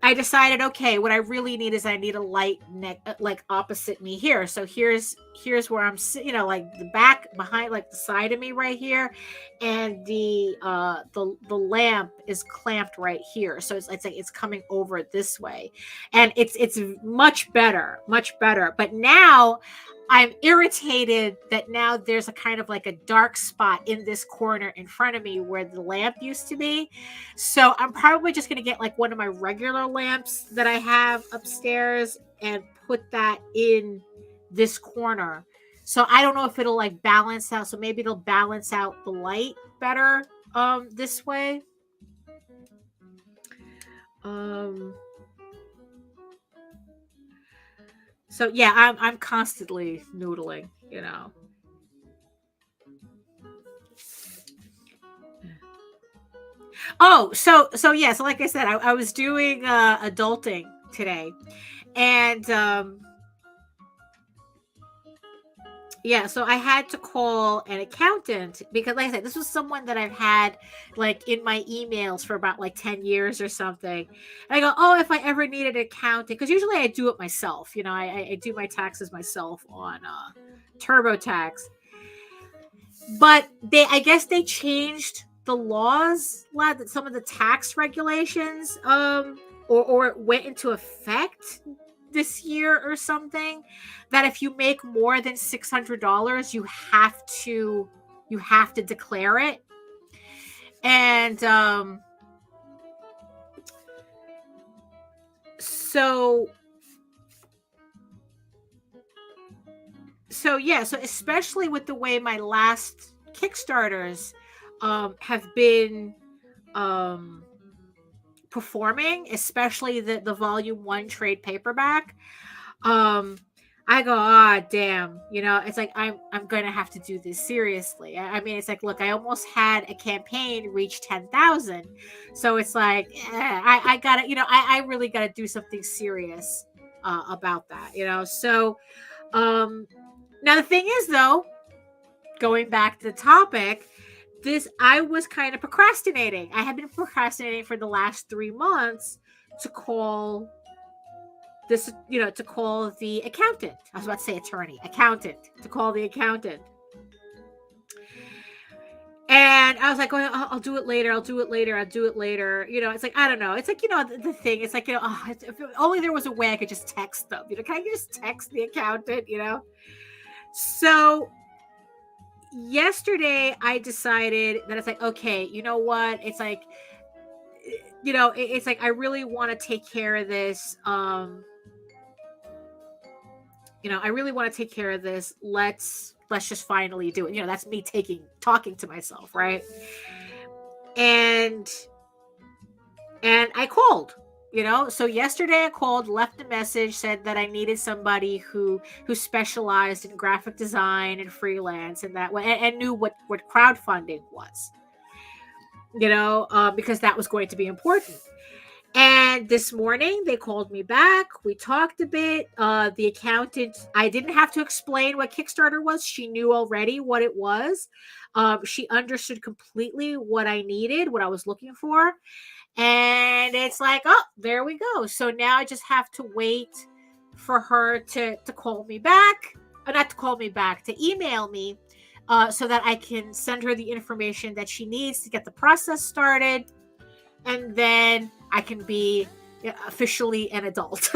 I decided, okay, what I really need is I need a light like opposite me here. So here's where I'm sitting, like the back behind, like the side of me right here, and the lamp is clamped right here. So it's like it's coming over this way, and it's much better. But now I'm irritated that now there's a kind of like a dark spot in this corner in front of me where the lamp used to be. So I'm probably just going to get like one of my regular lamps that I have upstairs and put that in this corner. So I don't know if it'll like balance out. So maybe it'll balance out the light better this way. So yeah, I'm constantly noodling, Oh, so yeah, so like I said, I was doing adulting today, and yeah, so I had to call an accountant because, like I said, this was someone that I've had like in my emails for about like 10 years or something. And I go, oh, if I ever needed an accountant, because usually I do it myself. I do my taxes myself on TurboTax. But I guess they changed the laws, some of the tax regulations, or it went into effect this year or something, that if you make more than $600, you have to declare it. And so yeah, so especially with the way my last Kickstarters have been performing, especially the volume 1 trade paperback, I go, damn, it's like I'm gonna have to do this seriously. I mean, it's like, look, I almost had a campaign reach 10,000, so it's like I gotta, I really gotta do something serious about that, So now the thing is, though, going back to the topic, I was kind of procrastinating. I have been procrastinating for the last 3 months to call this, to call the accountant. I was about to say attorney, accountant, to call the accountant. And I was like, I'll do it later. It's like, I don't know. It's like, the thing, it's like, if only there was a way I could just text them, can I just text the accountant, So yesterday I decided that it's like, okay, you know what? It's like, it's like, I really want to take care of this. I really want to take care of this. Let's just finally do it. That's me talking to myself. Right. And I called, so yesterday I called, left a message, said that I needed somebody who specialized in graphic design and freelance and that way, and knew what crowdfunding was, because that was going to be important. And this morning they called me back. We talked a bit. The accountant, I didn't have to explain what Kickstarter was. She knew already what it was. She understood completely what I needed, what I was looking for. And it's like, oh, there we go. So now I just have to wait for her to call me back. not to call me back, to email me, so that I can send her the information that she needs to get the process started, and then I can be officially an adult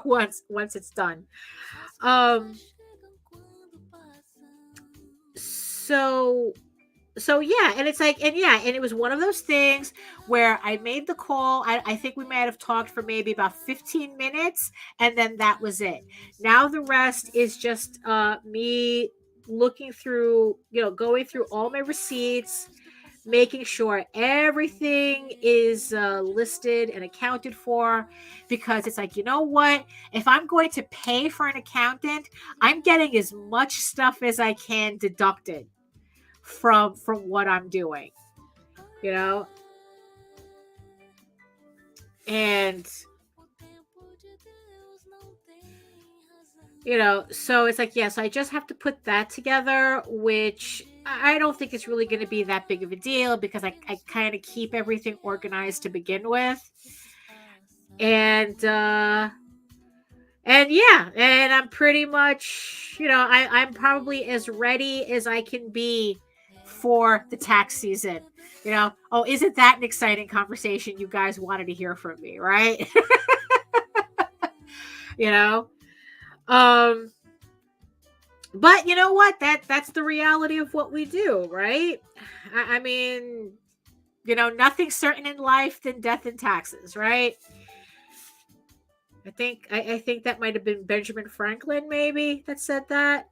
once it's done. So yeah, and it's like, and it was one of those things where I made the call. I think we might have talked for maybe about 15 minutes, and then that was it. Now the rest is just me looking through, going through all my receipts, making sure everything is listed and accounted for, because it's like, you know what? If I'm going to pay for an accountant, I'm getting as much stuff as I can deducted from what I'm doing, and so it's like, so I just have to put that together, which I don't think it's really going to be that big of a deal, because I kind of keep everything organized to begin with. And I'm pretty much, I'm probably as ready as I can be for the tax season. Oh, isn't that an exciting conversation you guys wanted to hear from me, right? But you know what? That's the reality of what we do, right? I mean, nothing's certain in life than death and taxes, right? I think that might have been Benjamin Franklin, maybe, that said that,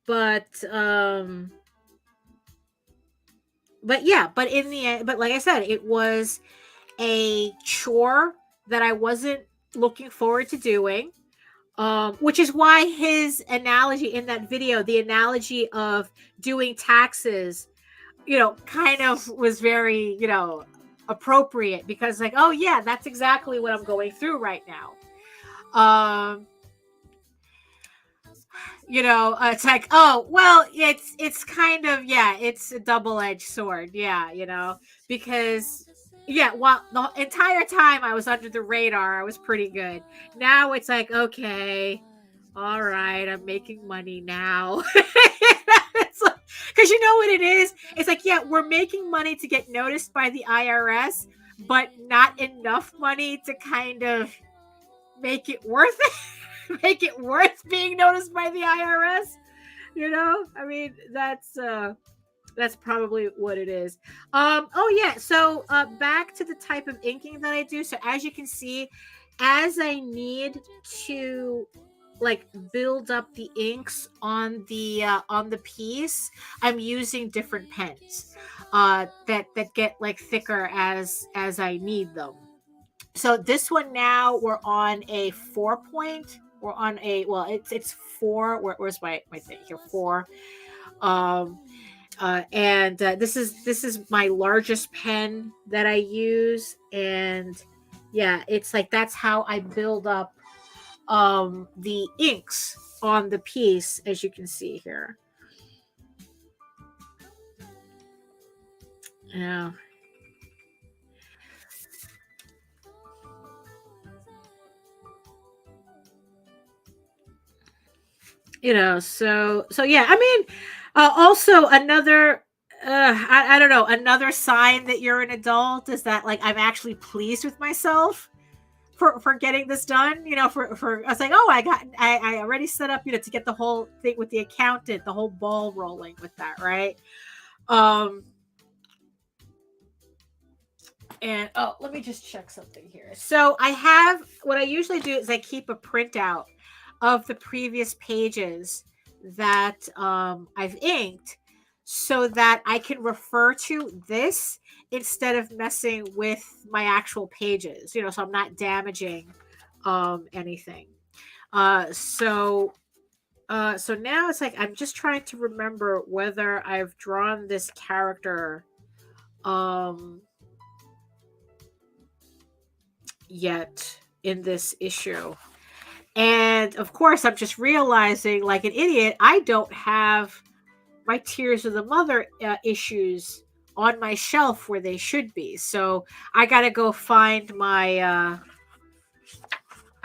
but in the end, but like I said, it was a chore that I wasn't looking forward to doing, which is why his analogy in that video, the analogy of doing taxes, kind of was very, appropriate, because like, oh yeah, that's exactly what I'm going through right now. It's like, oh, well, it's kind of, it's a double-edged sword. Because while the entire time I was under the radar, I was pretty good. Now it's like, okay, all right, I'm making money now. It's like, because you know what it is? It's like, we're making money to get noticed by the IRS, but not enough money to kind of make it worth it, make it worth being noticed by the IRS. I mean, that's probably what it is. So back to the type of inking that I do. So as you can see, as I need to like build up the inks on the piece, I'm using different pens that get like thicker as I need them. So this one, now we're on a 4 point. We're on a, well, it's 4. Where's my thing here? 4. And this is my largest pen that I use, and it's like, that's how I build up the inks on the piece, as you can see here. So I mean, also another I don't know, another sign that you're an adult is that like I'm actually pleased with myself for getting this done. For I was like, oh, I already set up, to get the whole thing with the accountant, the whole ball rolling with that, right? And let me just check something here. So what I usually do is I keep a printout of the previous pages that I've inked, so that I can refer to this instead of messing with my actual pages, so I'm not damaging anything. So now it's like, I'm just trying to remember whether I've drawn this character yet in this issue. And of course, I'm just realizing, like an idiot, I don't have my Tears of the Mother issues on my shelf where they should be. So I got to go find my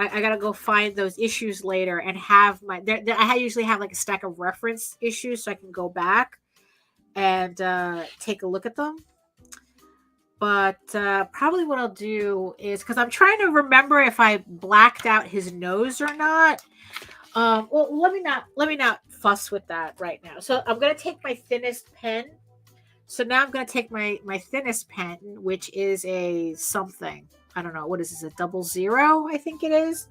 I gotta go find those issues later and have my. I usually have like a stack of reference issues, so I can go back and take a look at them. But probably what I'll do is, because I'm trying to remember if I blacked out his nose or not. Well, let me not fuss with that right now. So I'm gonna take my thinnest pen. So now I'm gonna take my thinnest pen, which is a something. I don't know what is this, a 00, I think it is.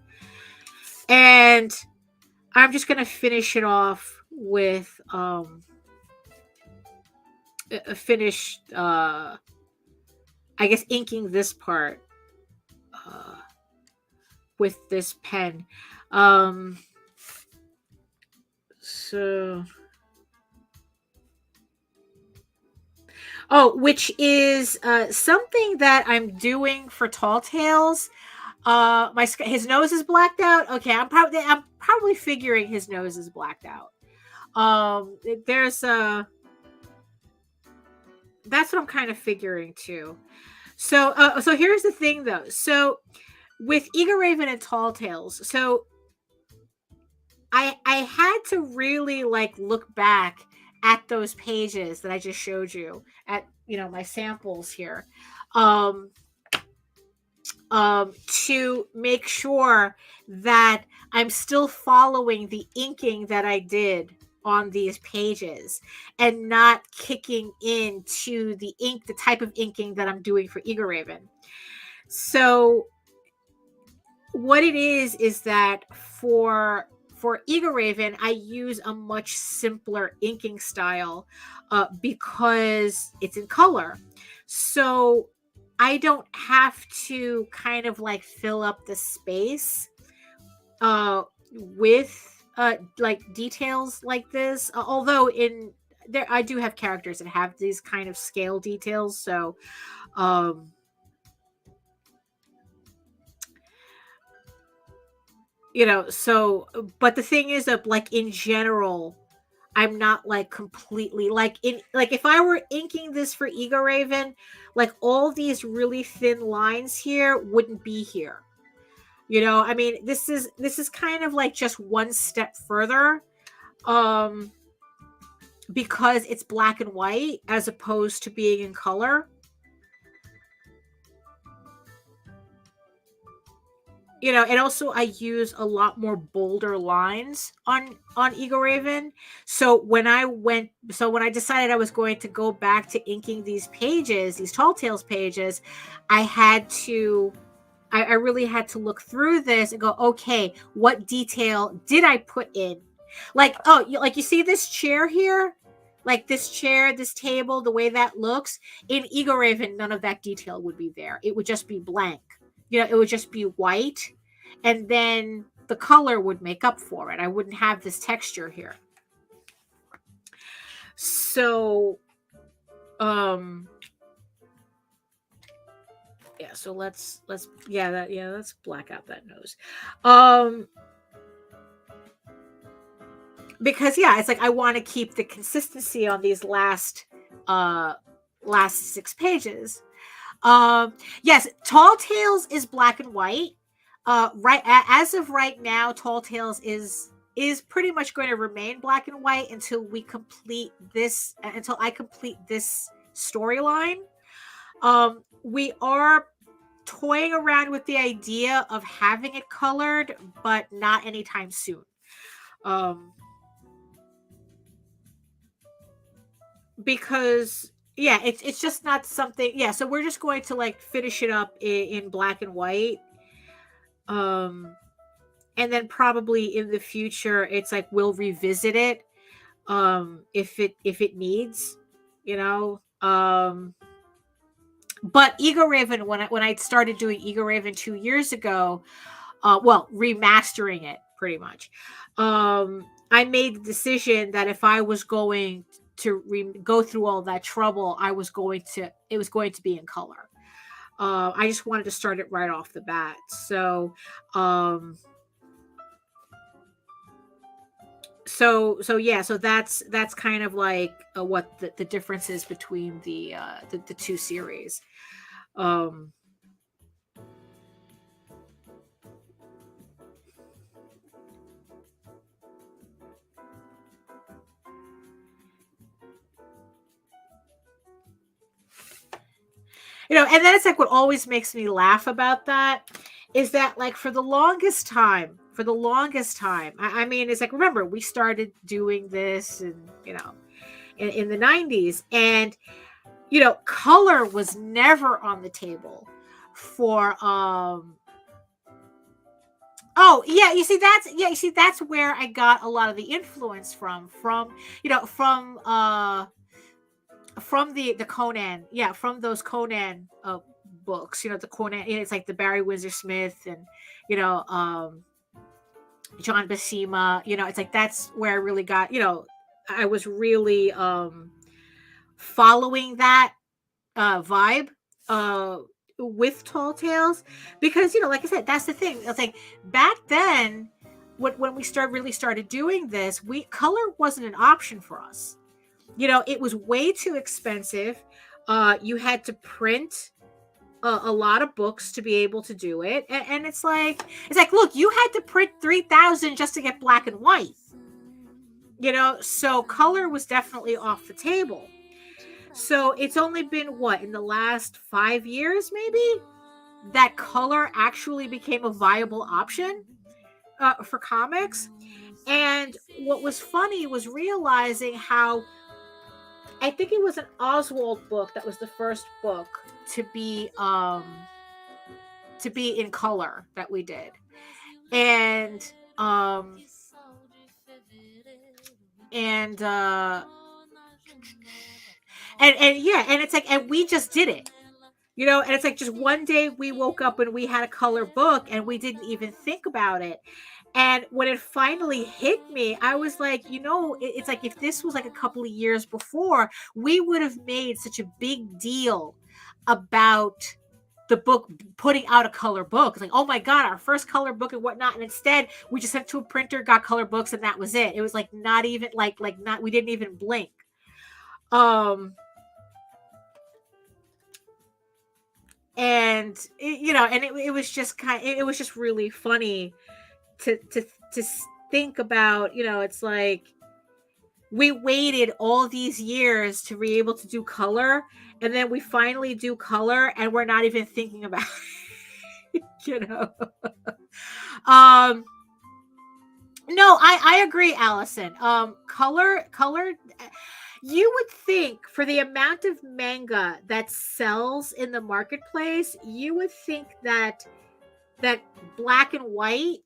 And I'm just gonna finish it off with a finish. I guess inking this part with this pen. So, which is something that I'm doing for Tall Tales. His nose is blacked out. Okay, I'm probably figuring his nose is blacked out. There's that's what I'm kind of figuring too. So here's the thing though. So with EGORAVEN and Tall Tales, so I had to really like look back at those pages that I just showed you at, my samples here, to make sure that I'm still following the inking that I did on these pages and not kicking into the type of inking that I'm doing for EGORAVEN. So what it is that for EGORAVEN, I use a much simpler inking style because it's in color. So I don't have to kind of like fill up the space with like details like this. Although I do have characters that have these kind of scale details. So but the thing is that like in general, I'm not like completely like if I were inking this for EGORAVEN, like all these really thin lines here wouldn't be here. I mean, this is kind of like just one step further, because it's black and white as opposed to being in color. And also I use a lot more bolder lines on EGORAVEN. So when I decided I was going to go back to inking these pages, these Tall Tales pages, I really had to look through this and go, okay, what detail did I put in? Like, you see this chair here? Like this chair, this table, the way that looks, in EGORAVEN, none of that detail would be there. It would just be blank. It would just be white, and then the color would make up for it. I wouldn't have this texture here. So, yeah, so let's black out that nose. Because it's like I want to keep the consistency on these last 6 pages. Yes, Tall Tales is black and white. Right as of right now, Tall Tales is pretty much going to remain black and white until I complete this storyline. We are toying around with the idea of having it colored, but not anytime soon. Because it's just not something. So we're just going to like finish it up in black and white, and then probably in the future it's like we'll revisit it if it needs, but EGORAVEN, when I started doing EGORAVEN 2 years ago, remastering it pretty much, I made the decision that if I was going to go through all that trouble, it was going to be in color. I just wanted to start it right off the bat. So that's kind of like what the difference is between the 2 series. And then it's like what always makes me laugh about that is that like for the longest time, I mean, it's like, remember, we started doing this and, in the 90s, and, color was never on the table for, oh yeah, you see that's where I got a lot of the influence from the Conan, from those Conan books, the Conan, it's like the Barry Windsor Smith and John Buscema, it's like that's where I really got, I was really following that vibe with Tall Tales, because like I said, that's the thing. It's like back then, when we started doing this, color wasn't an option for us. It was way too expensive. You had to print a lot of books to be able to do it, and it's like look, you had to print 3,000 just to get black and white. So color was definitely off the table. So it's only been in the last 5 years, maybe, that color actually became a viable option for comics. And what was funny was realizing how, I think it was an Oswald book that was the first book to be in color that we did. And it's like, and we just did it, and it's like just one day we woke up and we had a color book and we didn't even think about it. And when it finally hit me, I was like, it's like if this was like a couple of years before, we would have made such a big deal about the book putting out a color book. It's like, oh my God, our first color book and whatnot. And instead we just went to a printer, got color books, and that was it. It was like not even we didn't even blink. And it was just it was just really funny to think about. It's like we waited all these years to be able to do color, and then we finally do color and we're not even thinking about it. No, I agree, Allison. Color, you would think for the amount of manga that sells in the marketplace, you would think that black and white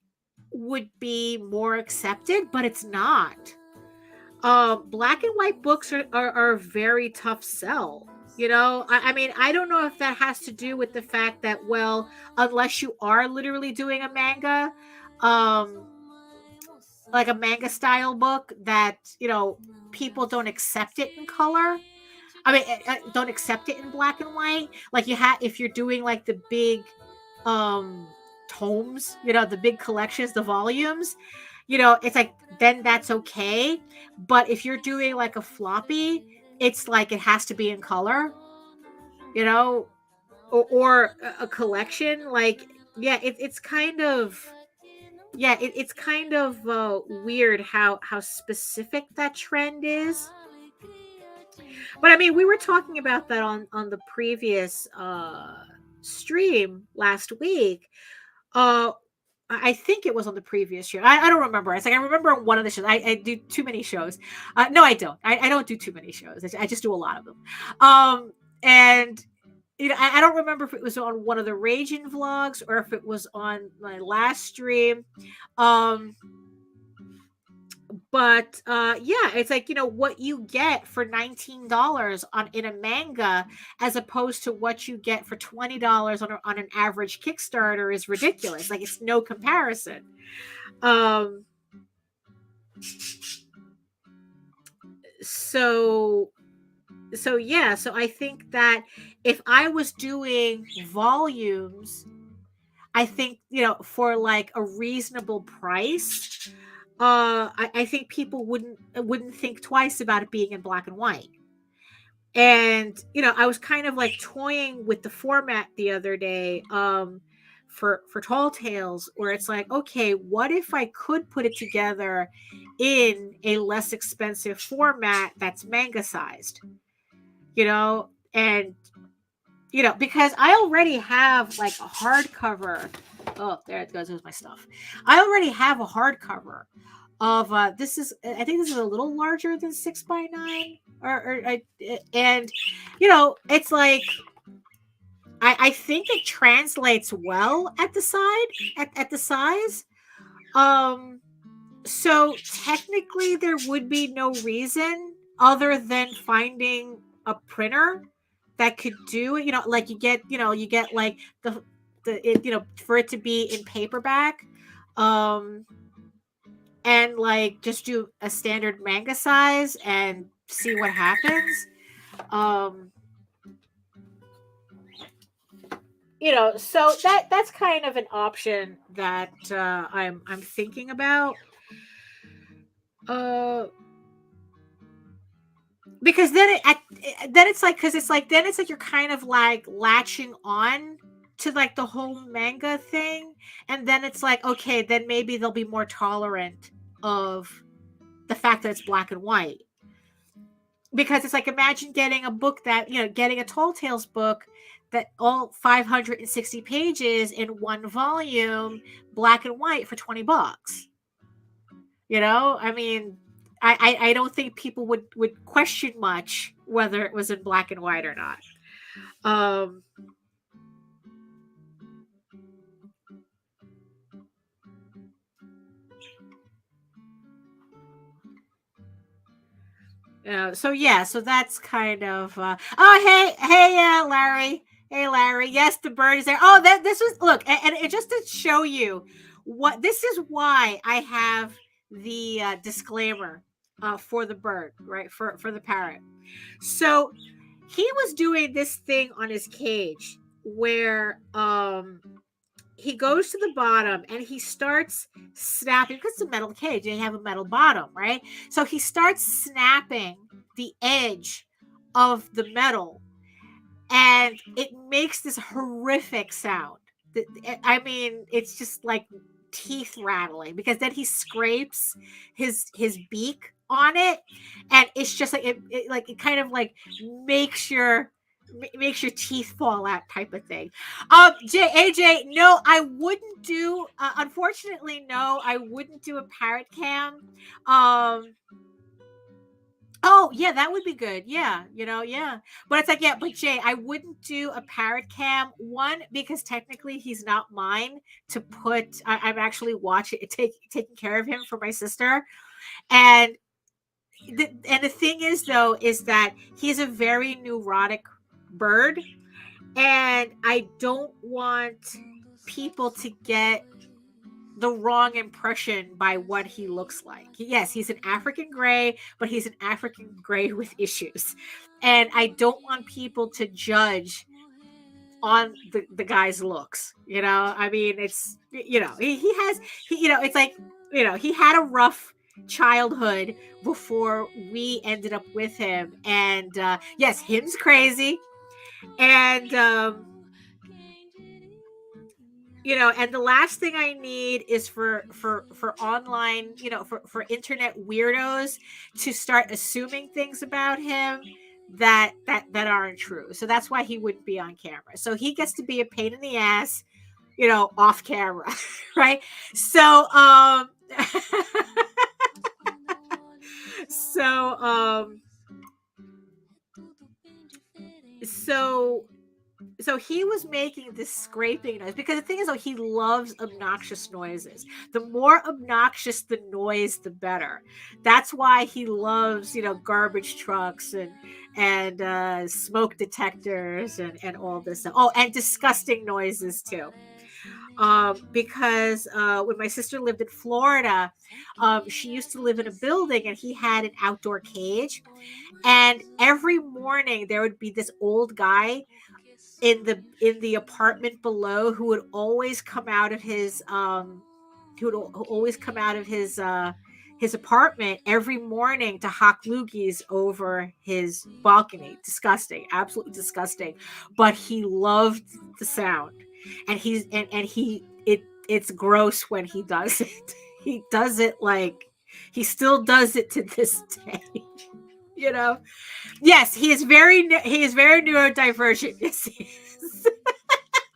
would be more accepted, but it's not. Black and white books are a very tough sell. I mean, I don't know if that has to do with the fact that, well, unless you are literally doing a manga, like a manga style book, that people don't accept it in color. I mean, don't accept it in black and white. Like if you're doing like the big tomes, the big collections, the volumes, it's like, then that's okay. But if you're doing like a floppy, it's like it has to be in color, or a collection. Like, yeah, it's kind of, it's kind of weird how specific that trend is. But I mean, we were talking about that on the previous stream last week. I think it was on the previous show. I don't remember. It's like I remember on one of the shows. I do too many shows. No, I don't. I don't do too many shows. I just do a lot of them. And I don't remember if it was on one of the Raging vlogs or if it was on my last stream. But it's like, what you get for $19 in a manga as opposed to what you get for $20 on an average Kickstarter is ridiculous. Like, it's no comparison. So I think that if I was doing volumes, I think, for like a reasonable price, I think people wouldn't think twice about it being in black and white. And I was kind of like toying with the format the other day for Tall Tales, where it's like, okay, what if I could put it together in a less expensive format that's manga sized, and because I already have like a hardcover. Oh, there it goes. There's my stuff. I already have a hardcover of this is, I think this is a little larger than 6x9, and it's like I think it translates well at the side at the size. So technically there would be no reason other than finding a printer that could do it, like you get like for it to be in paperback, and like just do a standard manga size and see what happens. So that's kind of an option that I'm thinking about. Because then it's like you're kind of like latching on to like the whole manga thing, and then it's like, okay, then maybe they'll be more tolerant of the fact that it's black and white. Because it's like, imagine getting a book that, getting a Tall Tales book that all 560 pages in one volume, black and white, for $20. I mean, I don't think people would question much whether it was in black and white or not. So that's kind of hey Larry. Hey Larry, yes, the bird is there. Oh, this was, look, and it just to show you what this is, why I have the disclaimer for the bird, right, for the parrot. So he was doing this thing on his cage where he goes to the bottom and he starts snapping, because it's a metal cage and you have a metal bottom, right? So he starts snapping the edge of the metal, and it makes this horrific sound. I mean, it's just like teeth rattling, because then he scrapes his beak on it, and it's just like it kind of like makes your teeth fall out, type of thing. AJ, no, I wouldn't do, unfortunately, no, I wouldn't do a parrot cam. Oh, yeah, that would be good. Yeah, yeah. But it's like, yeah, but Jay, I wouldn't do a parrot cam. One, because technically he's not mine to put. I'm actually taking care of him for my sister. And the thing is, though, is that he's a very neurotic bird. And I don't want people to get the wrong impression by what he looks like. Yes, he's an African gray, but he's an African gray with issues. And I don't want people to judge on the guy's looks. I mean, it's, he has, it's like, he had a rough childhood before we ended up with him. And yes, him's crazy. And, and the last thing I need is for online, for internet weirdos to start assuming things about him that aren't true. So that's why he wouldn't be on camera. So he gets to be a pain in the ass, off camera, right? So, so he was making this scraping noise, because the thing is, though, he loves obnoxious noises. The more obnoxious the noise, the better. That's why he loves, garbage trucks and smoke detectors and all this stuff. Oh, and disgusting noises too. Because when my sister lived in Florida, she used to live in a building, and he had an outdoor cage. And every morning there would be this old guy in the apartment below who would always come out of his his apartment every morning to hawk loogies over his balcony. Disgusting, absolutely disgusting. But he loved the sound, and it's gross when he does it. He does it like he still does it to this day. Yes, he is very neurodivergent. Yes, is.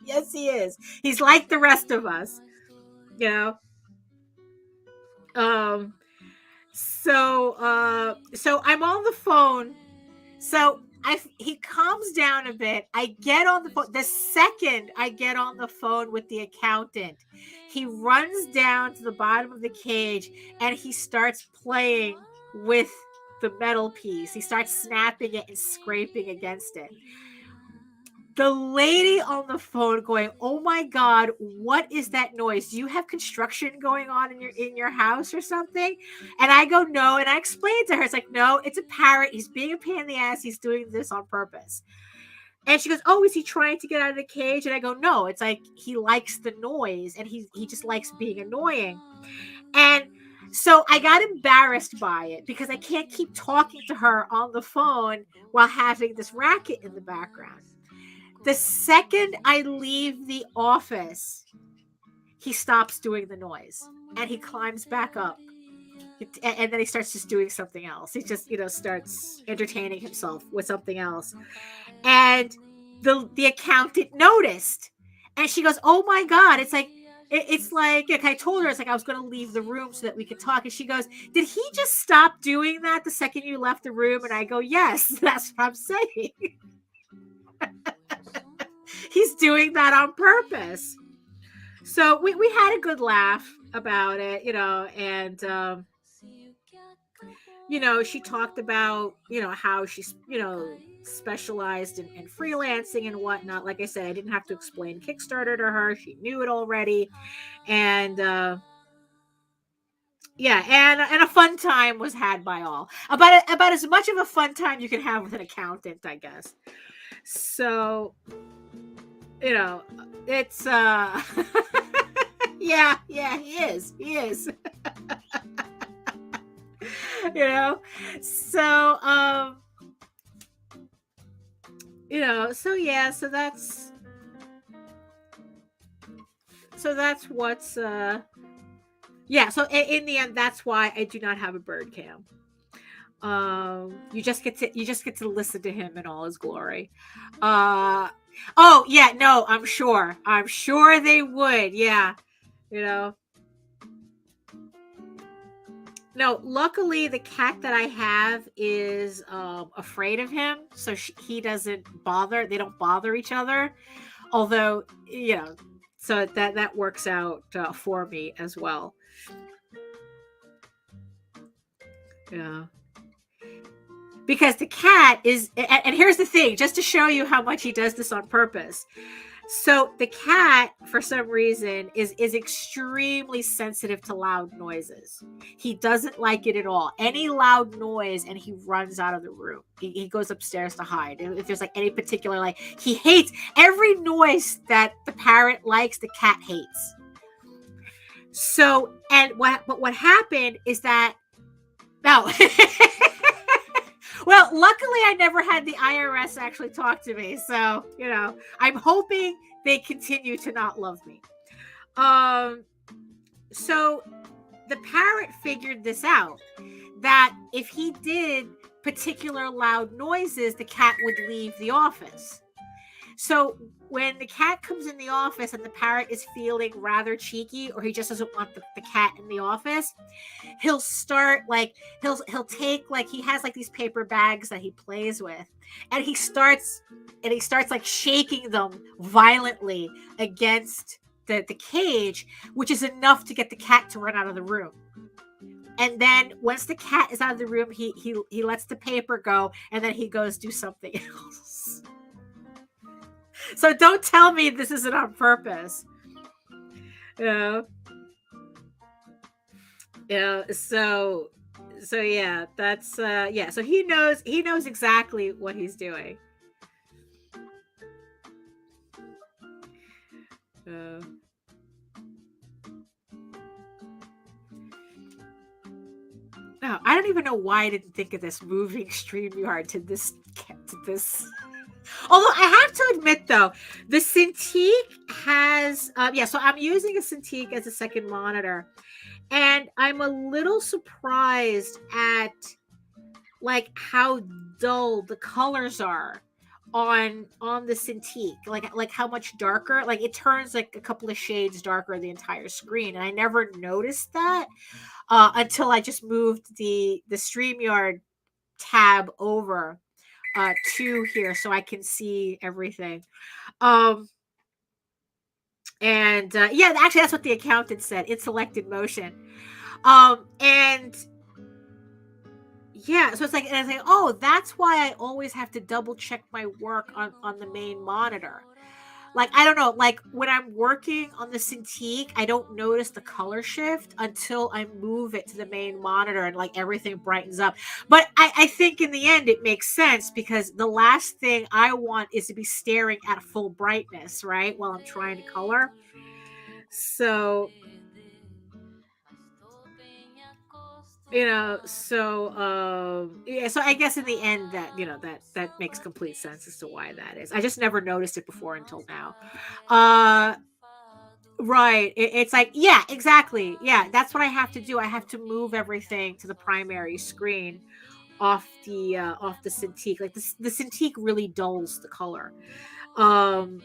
Yes, he is. He's like the rest of us, you know. So I'm on the phone. So he calms down a bit. I get on the phone. The second I get on the phone with the accountant, he runs down to the bottom of the cage and he starts playing with the metal piece. He starts snapping it and scraping against it. The lady on the phone going, "Oh my God, what is that noise? Do you have construction going on in your house or something?" And I go, "No." And I explained to her, it's like, "No, it's a parrot. He's being a pain in the ass. He's doing this on purpose." And she goes, "Oh, is he trying to get out of the cage?" And I go, "No, it's like he likes the noise and he just likes being annoying." And so I got embarrassed by it because I can't keep talking to her on the phone while having this racket in the background. The second I leave the office, he stops doing the noise and he climbs back up. And then he starts just doing something else. He just, starts entertaining himself with something else. And the accountant noticed. And she goes, "Oh my God." It's like, I told her, it's like I was going to leave the room so that we could talk. And she goes, "Did he just stop doing that the second you left the room?" And I go, "Yes, that's what I'm saying." He's doing that on purpose. So we had a good laugh about it, and she talked about, how she's, specialized in freelancing and whatnot. Like I said, I didn't have to explain Kickstarter to her. She knew it already. And and a fun time was had by all. About as much of a fun time you can have with an accountant, I guess. So it's yeah, he is so so that's what's so in the end, that's why I do not have a bird cam. You just get to listen to him in all his glory. Oh yeah, no, I'm sure they would. Yeah, no, luckily the cat that I have is afraid of him, so he doesn't bother. They don't bother each other. Although, so that works out for me as well. Yeah. Because the cat is, and here's the thing, just to show you how much he does this on purpose. So the cat, for some reason, is extremely sensitive to loud noises. He doesn't like it at all. Any loud noise, and he runs out of the room. He goes upstairs to hide. If there's like any particular, he hates every noise that the parrot likes, the cat hates. So, what happened is that, no. Well, luckily I never had the IRS actually talk to me. So, I'm hoping they continue to not love me. So the parrot figured this out, that if he did particular loud noises, the cat would leave the office. So when the cat comes in the office and the parrot is feeling rather cheeky, or he just doesn't want the cat in the office, he'll start he'll take he has these paper bags that he plays with, and he starts shaking them violently against the cage, which is enough to get the cat to run out of the room. And then once the cat is out of the room, he lets the paper go, and then he goes do something else. So don't tell me this isn't on purpose. So yeah, that's so he knows exactly what he's doing. No, I don't even know why I didn't think of this, moving Streamyard to this. Although I have to admit, though, the Cintiq has, so I'm using a Cintiq as a second monitor, and I'm a little surprised at how dull the colors are on the Cintiq, like how much darker, like it turns like a couple of shades darker the entire screen, and I never noticed that until I just moved the Streamyard tab over to here so I can see everything. And yeah, actually that's what the accountant said, in selected motion. And yeah, so it's like, and I say, oh, that's why I always have to double check my work on the main monitor. Like, I don't know, like when I'm working on the Cintiq, I don't notice the color shift until I move it to the main monitor and like everything brightens up. But I think in the end it makes sense, because the last thing I want is to be staring at full brightness, right, while I'm trying to color. So yeah, so I guess in the end that that makes complete sense as to why that is. I just never noticed it before until now. Right, it's like, yeah, exactly, yeah, that's what I have to do. I have to move everything to the primary screen off the Cintiq. Like the Cintiq really dulls the color. um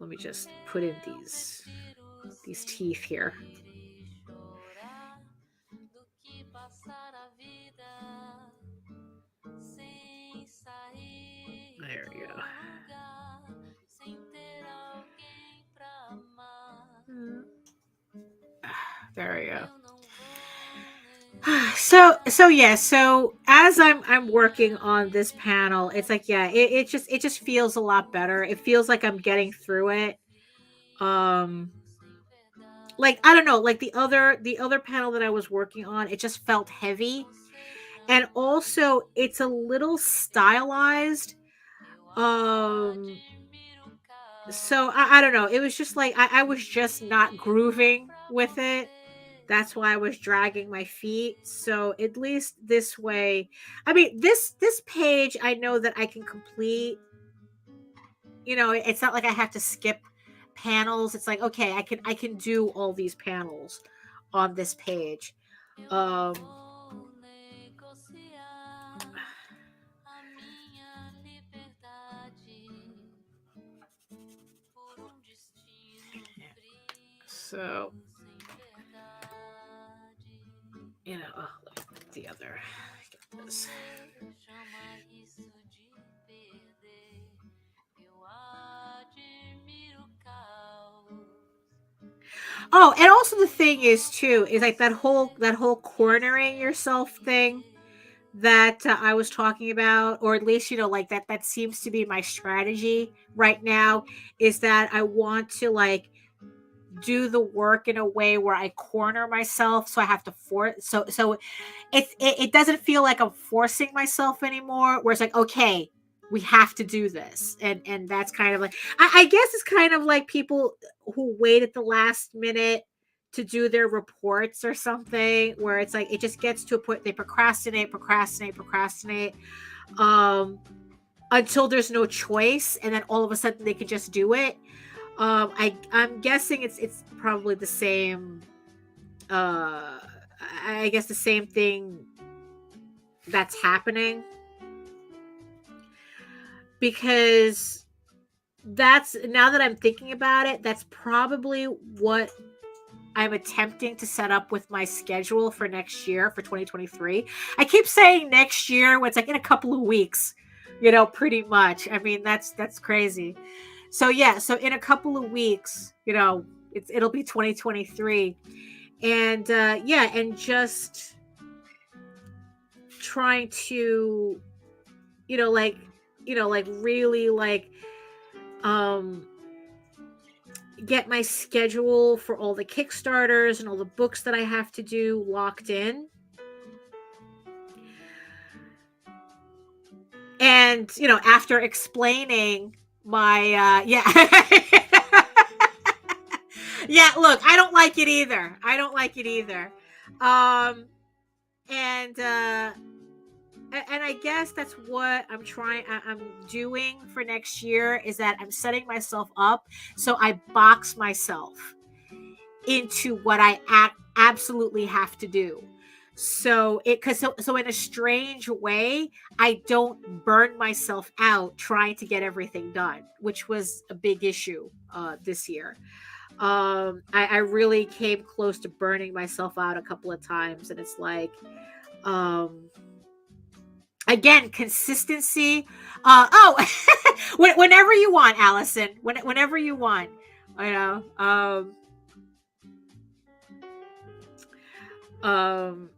Let me just put in these teeth here. There we go. There we go. So yeah, so as I'm working on this panel, it's like, yeah, it just feels a lot better. It feels like I'm getting through it. um like, I don't know, like the other panel that I was working on, it just felt heavy, and also it's a little stylized. um so I don't know, it was just like I was just not grooving with it. That's why I was dragging my feet. So at least this way, I mean, this page I know that I can complete. It's not like I have to skip panels. It's like, okay, I can do all these panels on this page. Um so let me put the other. Get this. Oh, and also the thing is too, is like that whole cornering yourself thing that I was talking about, or at least like that seems to be my strategy right now, is that I want to like do the work in a way where I corner myself, so I have to force, so it doesn't feel like I'm forcing myself anymore, where it's like, okay, we have to do this. And that's kind of like, I guess it's kind of like people who wait at the last minute to do their reports or something, where it's like it just gets to a point, they procrastinate um until there's no choice, and then all of a sudden they can just do it. I'm guessing it's probably the same. I guess the same thing that's happening, because that's, now that I'm thinking about it, that's probably what I'm attempting to set up with my schedule for next year, for 2023. I keep saying next year when it's like in a couple of weeks, pretty much. I mean, that's crazy. So yeah, so in a couple of weeks, it'll be 2023. And yeah, and just trying to, really like get my schedule for all the Kickstarters and all the books that I have to do locked in. And after explaining my yeah yeah, look, I don't like it either. And I guess that's what I'm doing for next year, is that I'm setting myself up so I box myself into what I absolutely have to do. So so in a strange way, I don't burn myself out trying to get everything done, which was a big issue this year. I really came close to burning myself out a couple of times, and it's like, again, consistency. Whenever you want, Allison, whenever you want, you know.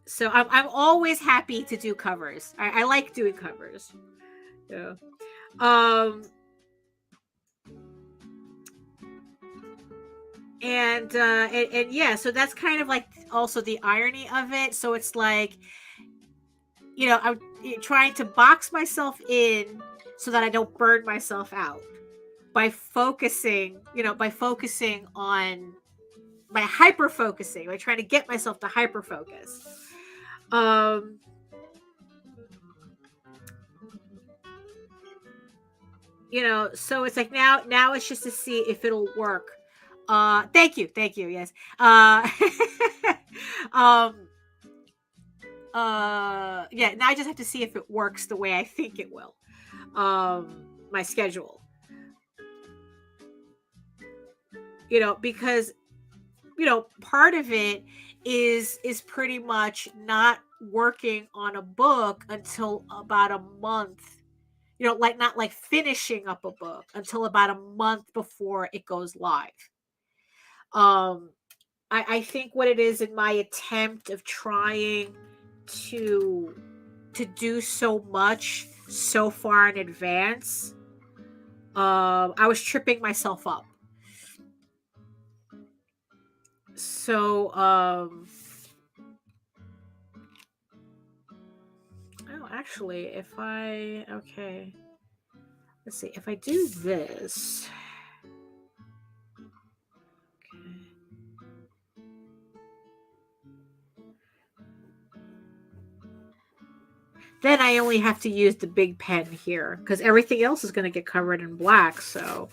So I'm always happy to do covers. I like doing covers. Yeah. And yeah, so that's kind of like also the irony of it. So it's like, you know, I'm trying to box myself in so that I don't burn myself out by focusing, on, by hyper focusing, by trying to get myself to hyper focus. So it's like now it's just to see if it'll work. Thank you. Yes. Yeah, now I just have to see if it works the way I think it will. My schedule. Because part of it is pretty much not working on a book until about a month. Not like finishing up a book until about a month before it goes live. I think what it is, in my attempt of trying to do so much so far in advance, I was tripping myself up. So, actually, let's see, if I do this, okay. Then I only have to use the big pen here because everything else is going to get covered in black. So,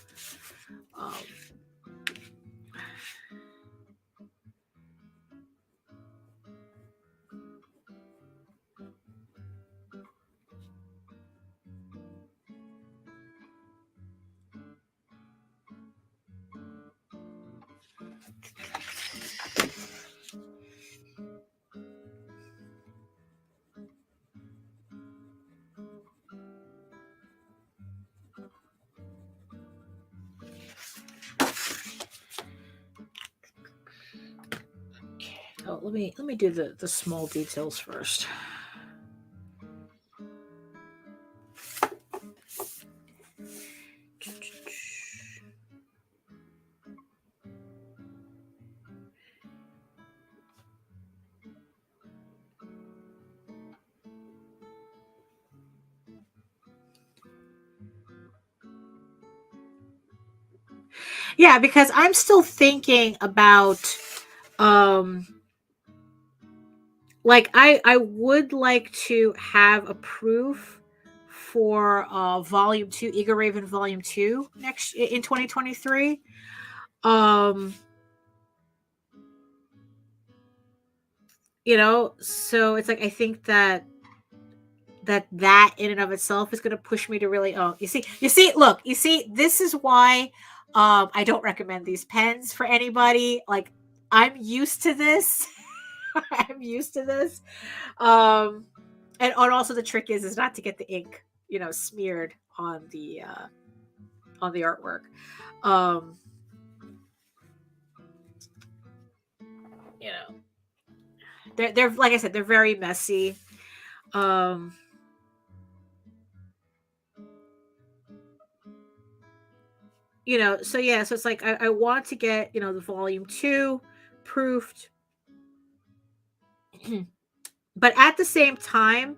let me do the small details first. Yeah, because I'm still thinking about like I would like to have a proof for volume 2, Eagle Raven volume 2 next in 2023. So it's like I think that in and of itself is going to push me to really you see this is why I don't recommend these pens for anybody. Like, I'm used to this. I'm used to this. And also the trick is not to get the ink, smeared on the artwork. They're like I said, they're very messy. So yeah, so it's like I want to get, the volume 2 proofed. But at the same time,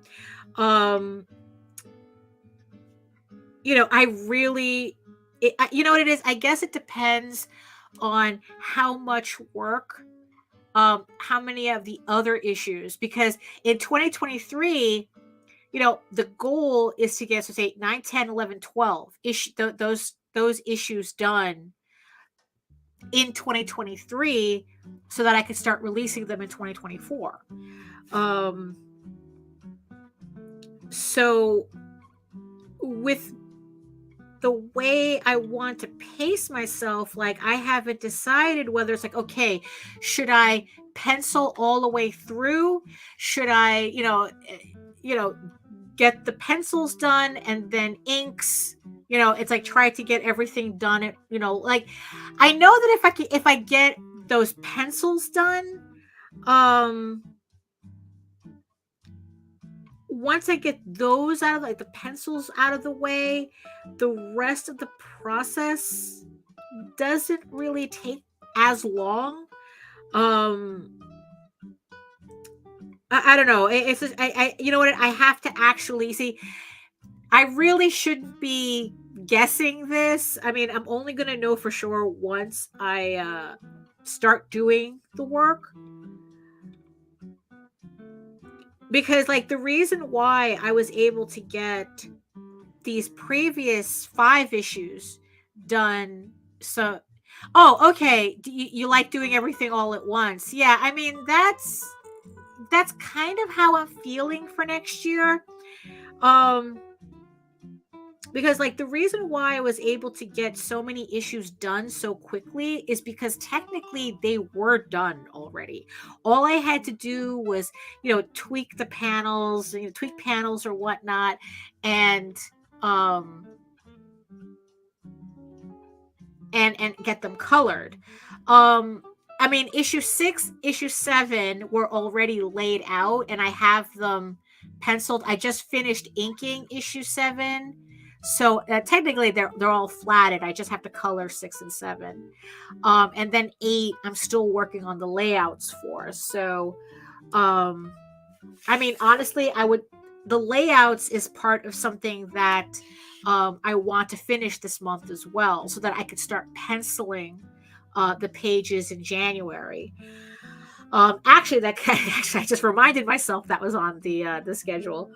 I really, you know what it is? I guess it depends on how much work, how many of the other issues, because in 2023, the goal is to get, so say 9, 10, 11, 12 those issues done in 2023 so that I could start releasing them in 2024. So with the way I want to pace myself, like I haven't decided whether it's like, okay, should I pencil all the way through? Should I, get the pencils done and then inks? It's like try to get everything done. Like I know that if I get those pencils done, once I get those out of like the pencils out of the way, the rest of the process doesn't really take as long. I don't know. It's just, you know what? I have to actually see. I really shouldn't be guessing this. I mean, I'm only going to know for sure once I start doing the work. Because like the reason why I was able to get these previous 5 issues done. So, okay. You like doing everything all at once? Yeah. I mean, that's kind of how I'm feeling for next year. Because like the reason why I was able to get so many issues done so quickly is because technically they were done already. All I had to do was, tweak the panels, tweak panels or whatnot, and get them colored. I mean, issue 6, issue 7 were already laid out, and I have them penciled. I just finished inking issue 7. So technically they're all flatted. I just have to color 6 and 7. And then 8, I'm still working on the layouts for. So, I mean, honestly, the layouts is part of something that I want to finish this month as well, so that I could start penciling the pages in January. Actually, I just reminded myself that was on the schedule.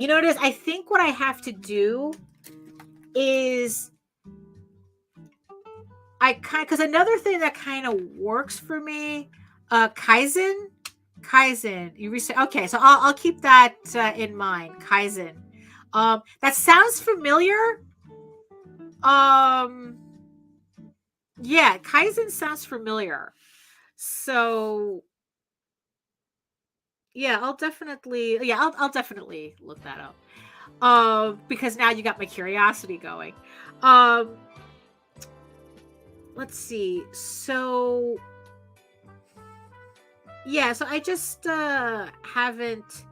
You know what it is? I think what I have to do is because another thing that kind of works for me, Kaizen. You okay? So I'll keep that in mind. Kaizen. That sounds familiar. Yeah, Kaizen sounds familiar. So yeah, I'll definitely look that up. Because now you got my curiosity going. Let's see. So yeah, so I just haven't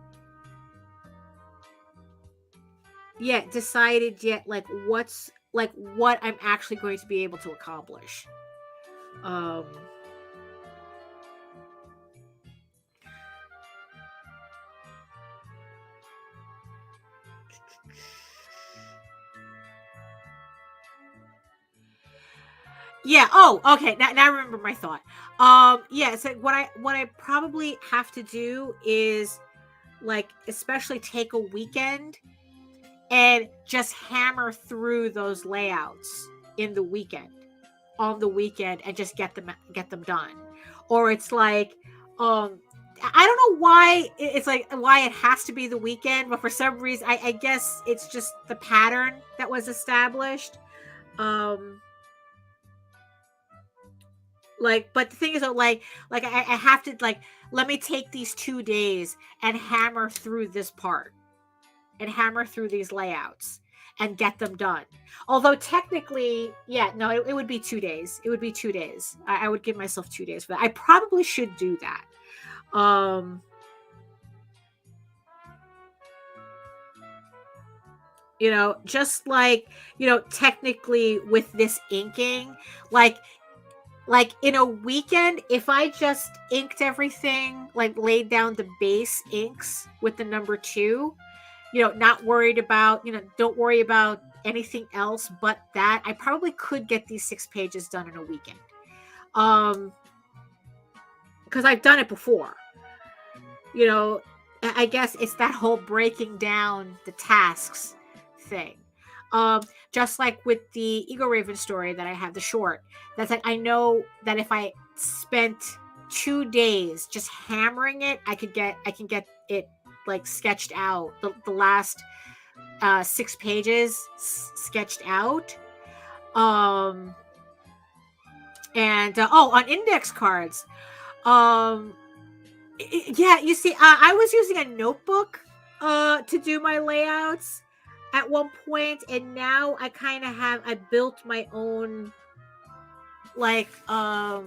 yet decided yet like what I'm actually going to be able to accomplish. Yeah. Oh, okay. Now I remember my thought. Yeah. So what I probably have to do is like, especially take a weekend and just hammer through those layouts on the weekend, and just get them done. Or it's like, I don't know why it's like why it has to be the weekend, but for some reason, I guess it's just the pattern that was established. Like, but the thing is, like I have to like, let me take these 2 days and hammer through this part and hammer through these layouts and get them done. Although technically, yeah, no, it would be 2 days. It would be 2 days. I would give myself 2 days for that. I probably should do that. Just like, technically with this inking, like in a weekend, if I just inked everything, like laid down the base inks with the number 2, not worried about, don't worry about anything else but that, I probably could get these 6 pages done in a weekend. Because I've done it before. I guess it's that whole breaking down the tasks thing. Just like with the Ego Raven story that I have, the short, that's like, I know that if I spent 2 days just hammering it, I can get it like sketched out, the last 6 pages sketched out. And on index cards, yeah, you see, I was using a notebook to do my layouts at one point, and now I kind of I built my own, like I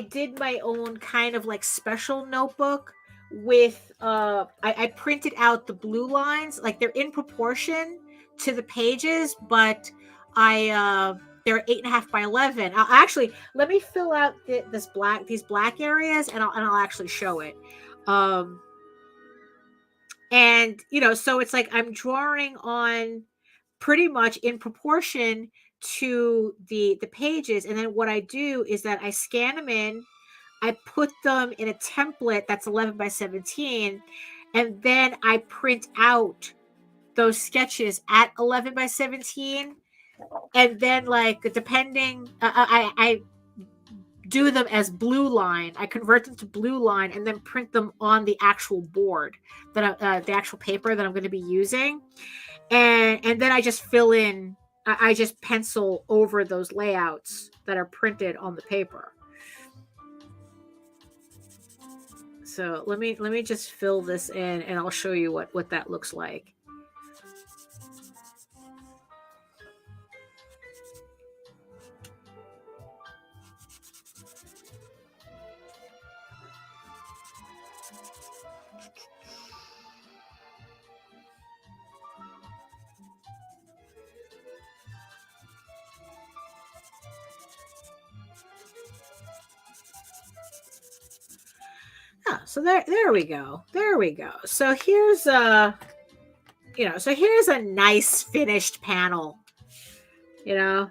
did my own kind of like special notebook with I printed out the blue lines, like they're in proportion to the pages, but they're 8.5 by 11. Actually, let me fill out these black areas, and I'll actually show it. And so it's like I'm drawing on pretty much in proportion to the pages, and then what I do is that I scan them in, I put them in a template that's 11 by 17, and then I print out those sketches at 11 by 17, and then like depending I do them as blue line. I convert them to blue line and then print them on the actual board that the actual paper that I'm going to be using, and then I just fill in. I just pencil over those layouts that are printed on the paper. So let me just fill this in, and I'll show you what that looks like. So there we go. There we go. So here's so here's a nice finished panel. There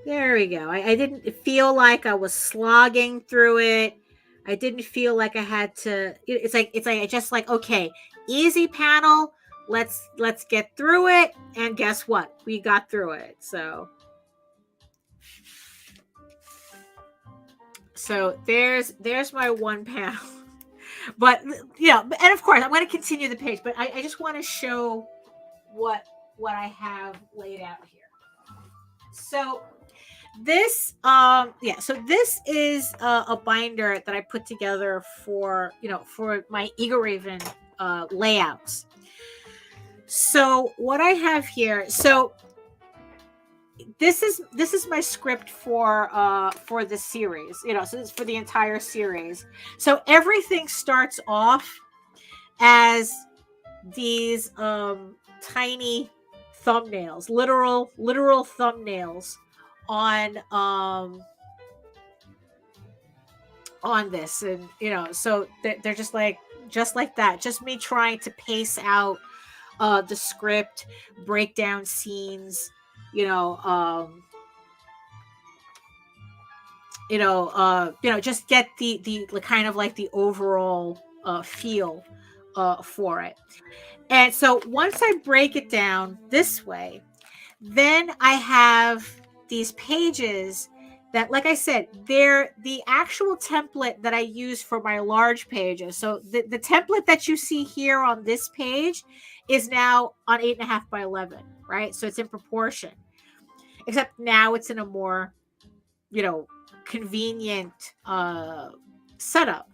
we go. I didn't feel like I was slogging through it. I didn't feel like I had to. It's like I just like, okay, easy panel. Let's get through it. And guess what? We got through it. So there's my one panel. But and of course I'm going to continue the page, but I just want to show what I have laid out here. So this so this is a binder that I put together for my Ego Raven layouts. So what I have here, so this is my script for the series, so it's for the entire series. So everything starts off as these tiny thumbnails, literal thumbnails on this, and so they're just like that, just me trying to pace out the script, break down scenes, just get the kind of like the overall feel for it. And so once I break it down this way, then I have these pages that, like I said, they're the actual template that I use for my large pages. So the template that you see here on this page is now on 8.5 by 11, right? So it's in proportion, except now it's in a more, convenient setup.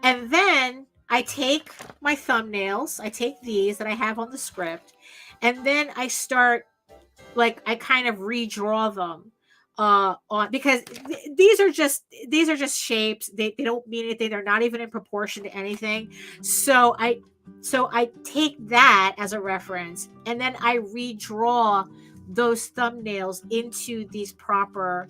And then I take my thumbnails, I take these that I have on the script, and then I start, I kind of redraw them on, because these are just shapes. They don't mean anything. They're not even in proportion to anything. So I take that as a reference, and then I redraw those thumbnails into these proper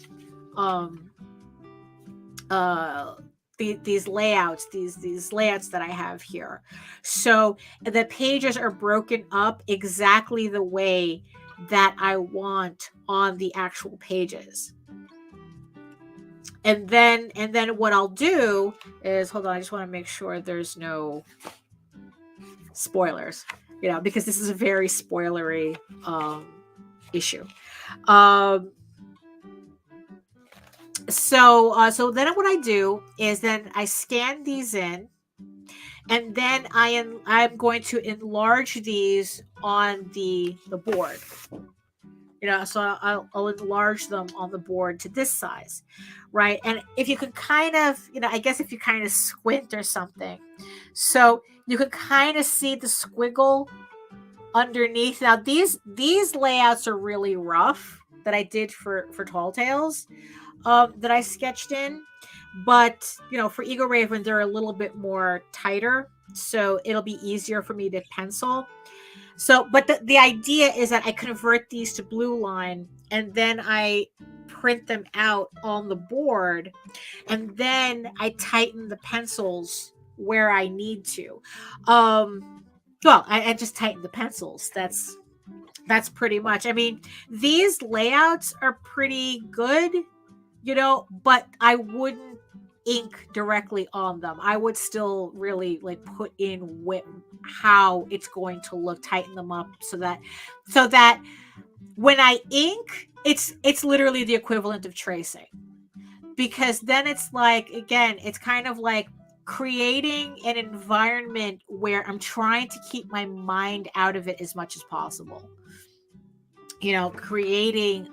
these layouts that I have here. So the pages are broken up exactly the way that I want on the actual pages. And then what I'll do is, hold on, I just want to make sure there's no spoilers. because this is a very spoilery issue. So then what I do is then I scan these in, and then I'm going to enlarge these on the board. So I'll enlarge them on the board to this size, right? And if you can kind of, I guess if you kind of squint or something, so you can kind of see the squiggle underneath. Now these layouts are really rough that I did for Tall Tales, that I sketched in, but for Ego Raven they're a little bit more tighter, so it'll be easier for me to pencil. So, but the idea is that I convert these to blue line, and then I print them out on the board, and then I tighten the pencils where I need to. Well, I just tighten the pencils. That's pretty much. I mean, these layouts are pretty good, but I wouldn't ink directly on them. I would still really like put in how it's going to look, tighten them up so that when I ink, it's literally the equivalent of tracing, because then it's like, again, it's kind of like creating an environment where I'm trying to keep my mind out of it as much as possible. Creating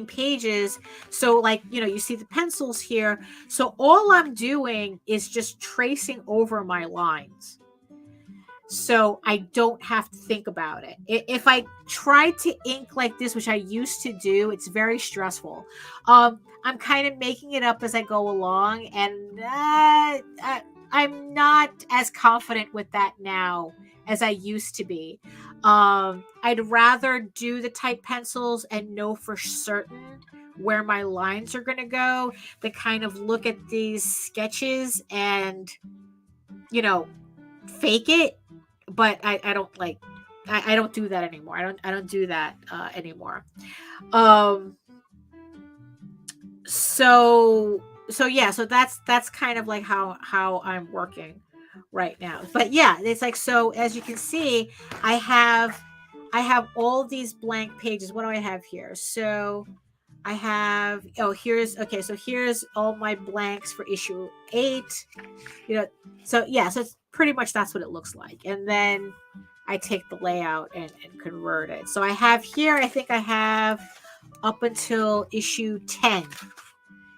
pages. So you see the pencils here. So all I'm doing is just tracing over my lines. So I don't have to think about it. If I try to ink like this, which I used to do, it's very stressful. I'm kind of making it up as I go along, and I'm not as confident with that now as I used to be. I'd rather do the tight pencils and know for certain where my lines are going to go than kind of look at these sketches and, fake it. But I don't like, I don't do that anymore. I don't do that anymore. So that's kind of like how I'm working right now. But yeah, it's like, so as you can see, I have all these blank pages. What do I have here? So I have, here's all my blanks for issue 8. So it's pretty much, that's what it looks like. And then I take the layout and convert it. So I have here, I think I have up until issue 10.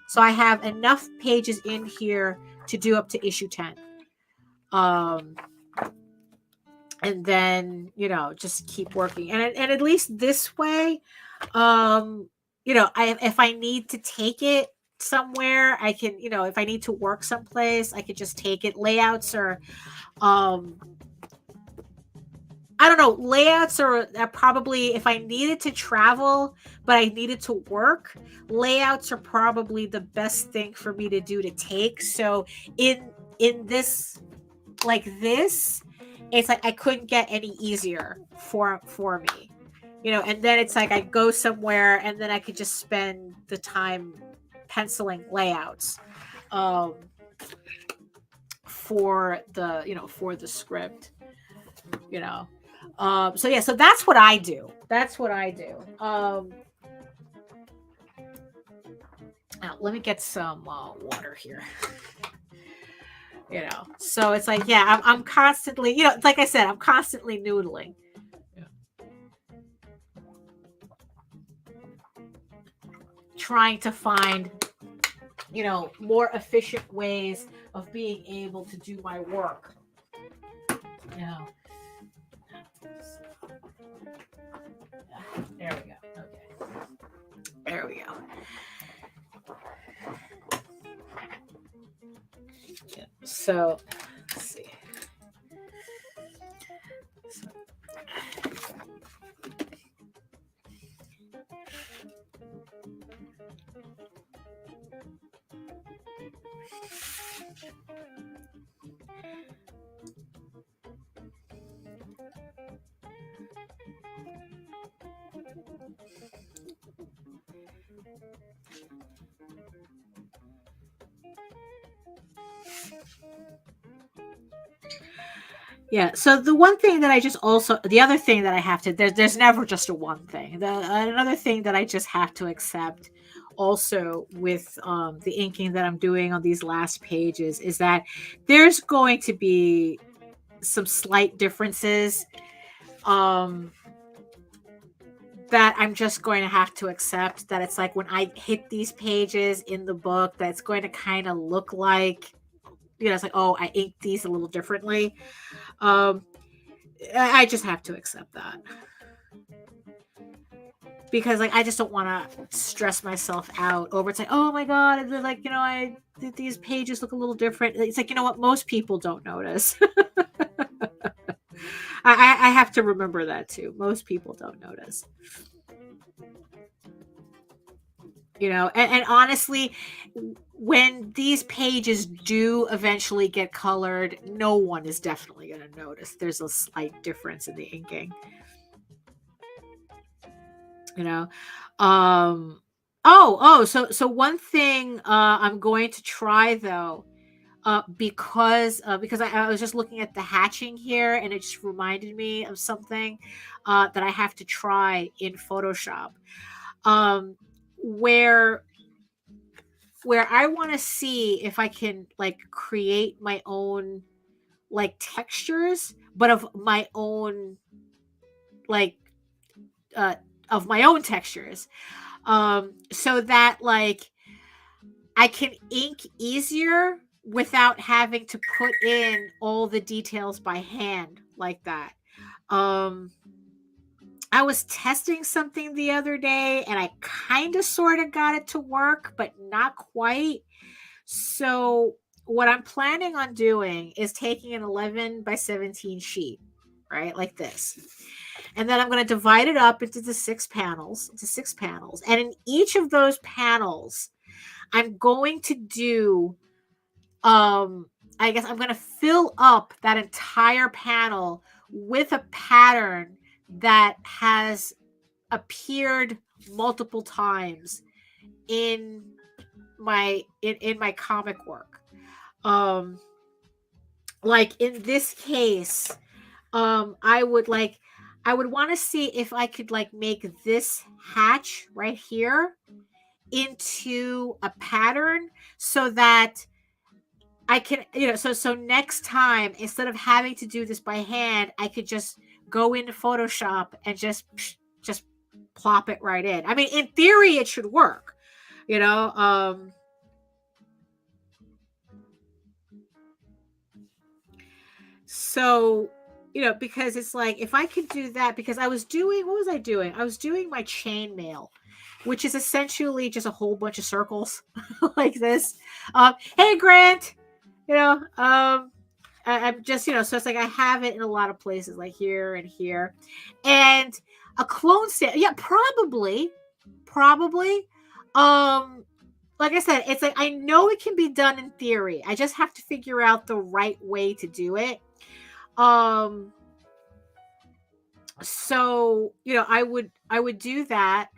So I have enough pages in here to do up to issue 10. And then, just keep working. And at least this way, if I need to take it somewhere, I can, if I need to work someplace, I could just take it. Layouts are, I don't know, layouts are probably, if I needed to travel, but I needed to work, layouts are probably the best thing for me to do to take. So in this, like this, it's like I couldn't get any easier for me, and then it's like I go somewhere and then I could just spend the time penciling layouts for the script, so that's what I do. Now let me get some water here. So it's like, yeah, I'm constantly, like I said, I'm constantly noodling. Trying to find, more efficient ways of being able to do my work. There we go. Okay. There we go. Yeah. So let's see. Yeah. So the one thing that I just also, the other thing that I have to, there's never just a one thing. Another thing that I just have to accept also with the inking that I'm doing on these last pages is that there's going to be some slight differences that I'm just going to have to accept, that it's like when I hit these pages in the book, that's going to kind of look like, it's like, oh, I inked these a little differently. I just have to accept that, because like I just don't want to stress myself out over it's like, oh my god, like, these pages look a little different. It's like, you know what, most people don't notice. I have to remember that too. Most people don't notice. And honestly, when these pages do eventually get colored, no one is definitely going to notice. There's a slight difference in the inking. So one thing I'm going to try though, because I was just looking at the hatching here, and it just reminded me of something that I have to try in Photoshop, where I want to see if I can like create my own like textures, but of my own like of my own textures, so that like I can ink easier without having to put in all the details by hand like that. I was testing something the other day and I kind of sort of got it to work, but not quite. So what I'm planning on doing is taking an 11 by 17 sheet, right? Like this. And then I'm going to divide it up into 6 panels. And in each of those panels, I'm going to do, I guess I'm going to fill up that entire panel with a pattern that has appeared multiple times in my comic work. Like in this case, I would want to see if I could like make this hatch right here into a pattern, so that I can, so next time, instead of having to do this by hand, I could just go into Photoshop and just plop it right in. I mean, in theory, it should work, so, because it's like, if I could do that, because what was I doing? I was doing my chainmail, which is essentially just a whole bunch of circles like this. Hey, Grant, I'm just, so it's like I have it in a lot of places, like here and here. And a clone stamp, yeah, probably. Like I said, it's like I know it can be done in theory. I just have to figure out the right way to do it. So, I would do that.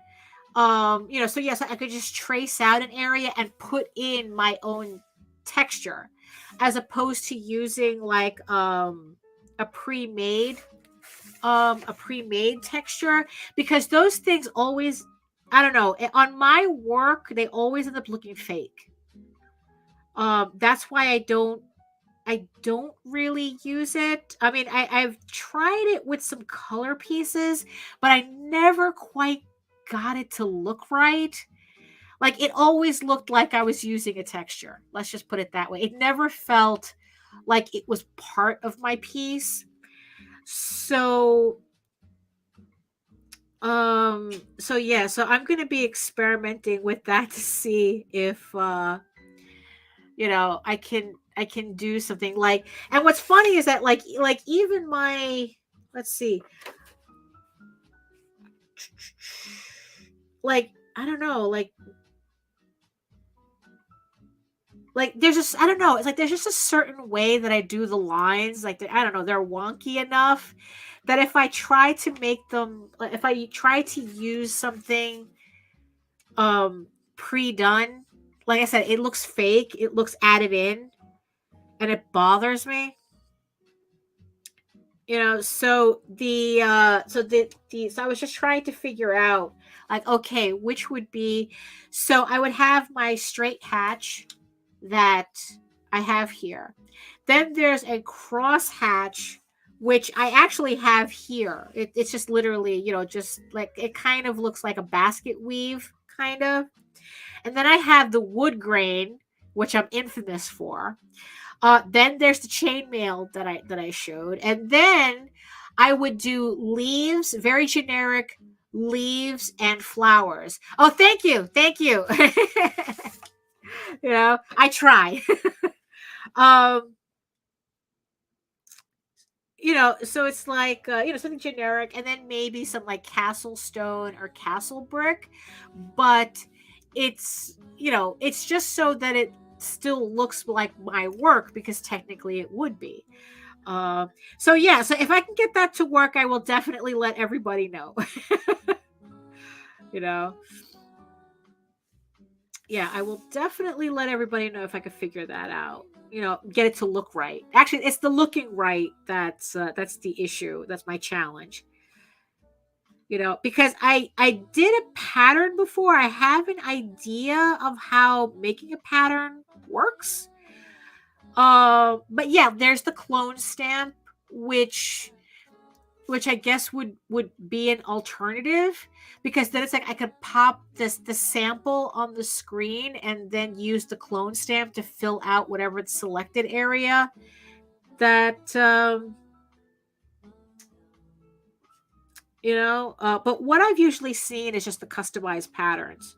So yes, I could just trace out an area and put in my own texture, as opposed to using like a pre-made texture, because those things always, I don't know, on my work they always end up looking fake. That's why I don't really use it. I mean, I've tried it with some color pieces, but I never quite got it to look right. Like, it always looked like I was using a texture. Let's just put it that way. It never felt like it was part of my piece. So yeah, so I'm going to be experimenting with that to see if I can do something like. And what's funny is that like even my, let's see, like, I don't know, like there's just, I don't know, it's like there's just a certain way that I do the lines, like I don't know, they're wonky enough that if I try to make them, if I try to use something pre-done, like I said, it looks fake, it looks added in, and it bothers me. So so I was just trying to figure out, like, okay, which would be, so I would have my straight hatch that I have here. Then there's a cross hatch, which I actually have here. It's just literally, just like, it kind of looks like a basket weave, kind of. And then I have the wood grain, which I'm infamous for. Then there's the chainmail that I showed, and then I would do leaves, very generic leaves and flowers. Oh, thank you, thank you. I try. um, so it's like something generic, and then maybe some like castle stone or castle brick, but it's just so that it still looks like my work, because technically it would be. So if I can get that to work, I will definitely let everybody know. you know I will definitely let everybody know if I can figure that out, get it to look right. Actually, it's the looking right that's the issue. That's my challenge. Because I did a pattern before. I have an idea of how making a pattern works. But yeah, there's the clone stamp, which I guess would be an alternative, because then it's like I could pop the sample on the screen and then use the clone stamp to fill out whatever the selected area that but what I've usually seen is just the customized patterns.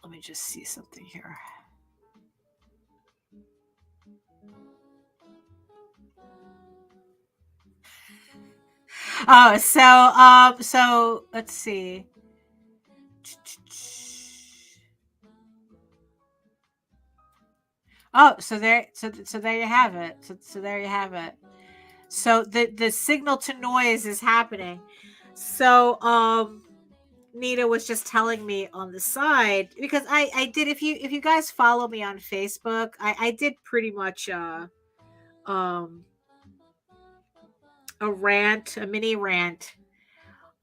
Let me just see something here. Oh, so let's see. Oh, so there you have it. So there you have it. So the signal to noise is happening. So Nita was just telling me on the side, because I did, if you guys follow me on Facebook, I did pretty much a mini rant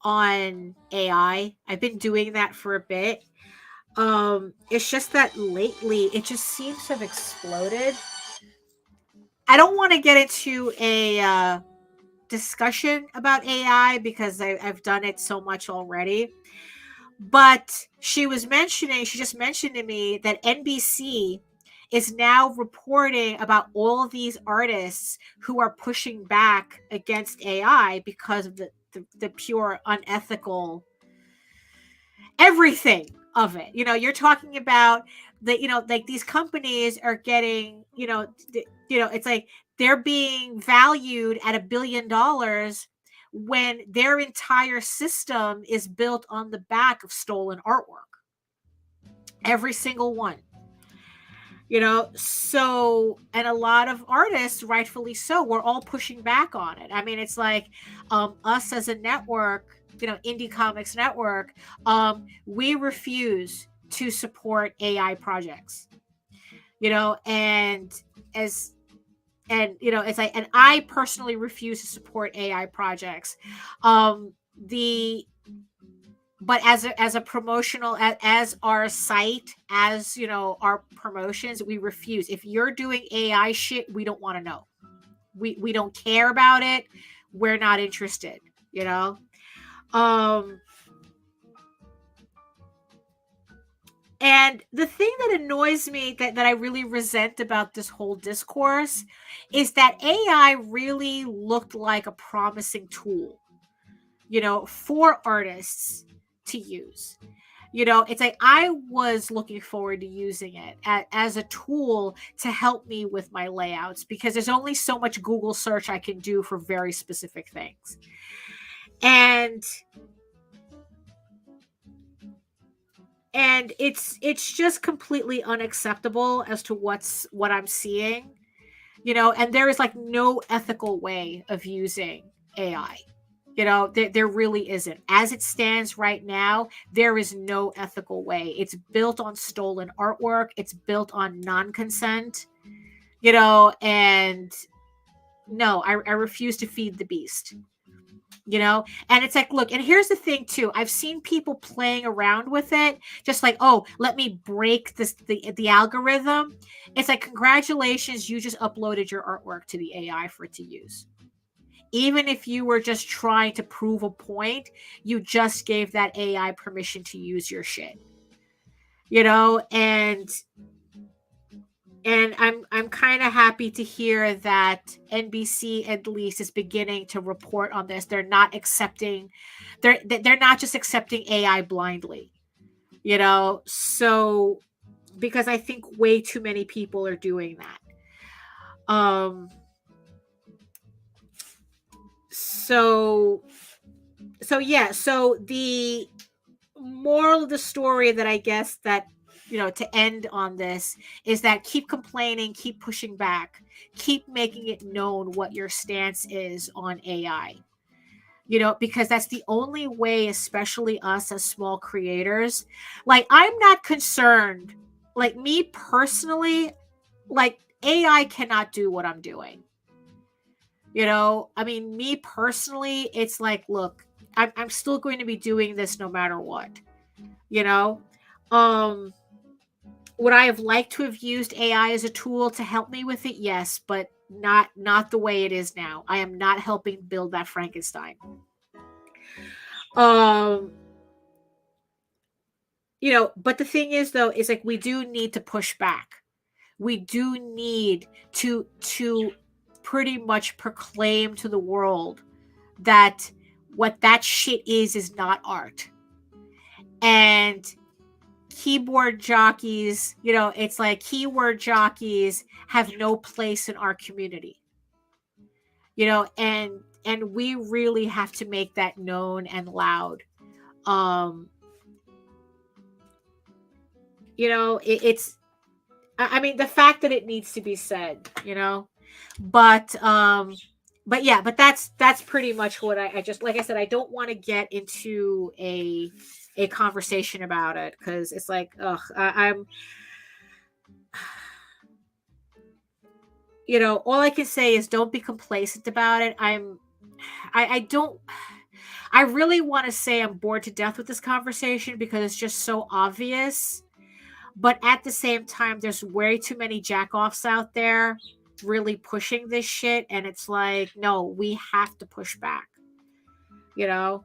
on AI. I've been doing that for a bit. It's just that lately it just seems to have exploded. I don't want to get into a discussion about AI, because I've done it so much already. But she just mentioned to me that NBC is now reporting about all of these artists who are pushing back against AI because of the pure unethical everything of it. You're talking about like these companies are getting, it's like they're being valued at $1 billion when their entire system is built on the back of stolen artwork. Every single one. So, and a lot of artists, rightfully so, we're all pushing back on it. I mean, it's like us as a network, Indie Comics Network, we refuse to support AI projects, and it's like, and I personally refuse to support AI projects. But as a promotional, as our site, as our promotions, we refuse. If you're doing AI shit, we don't want to know. We don't care about it. We're not interested. And the thing that annoys me, that I really resent about this whole discourse, is that AI really looked like a promising tool, for artists to use. It's like I was looking forward to using it as a tool to help me with my layouts, because there's only so much Google search I can do for very specific things. And it's just completely unacceptable as to what I'm seeing, and there is like no ethical way of using AI. There really isn't. As it stands right now, there is no ethical way. It's built on stolen artwork. It's built on non-consent, and no, I refuse to feed the beast. And it's like, look, and here's the thing too, I've seen people playing around with it, just like, oh, let me break the algorithm. It's like, congratulations, you just uploaded your artwork to the AI for it to use. Even if you were just trying to prove a point, you just gave that AI permission to use your shit. And I'm kind of happy to hear that NBC at least is beginning to report on this. They're not not just accepting AI blindly, so, because I think way too many people are doing that. So yeah, so the moral of the story, that I guess that, to end on this, is that keep complaining, keep pushing back, keep making it known what your stance is on AI, because that's the only way, especially us as small creators. Like, I'm not concerned, like, me personally, like, AI cannot do what I'm doing. I mean, me personally, it's like, look, I'm still going to be doing this no matter what. Would I have liked to have used AI as a tool to help me with it? Yes, but not the way it is now. I am not helping build that Frankenstein. But the thing is, though, is like, we do need to push back. We do need to pretty much proclaim to the world that what that shit is not art. And keyboard jockeys, it's like, keyword jockeys have no place in our community, and we really have to make that known and loud. It's, I mean, the fact that it needs to be said, but yeah, but that's pretty much what I just, like I said, I don't want to get into a conversation about it, because it's like, ugh, I'm all I can say is, don't be complacent about it. I really want to say I'm bored to death with this conversation, because it's just so obvious. But at the same time, there's way too many jackoffs out there really pushing this shit. And it's like, no, we have to push back. That's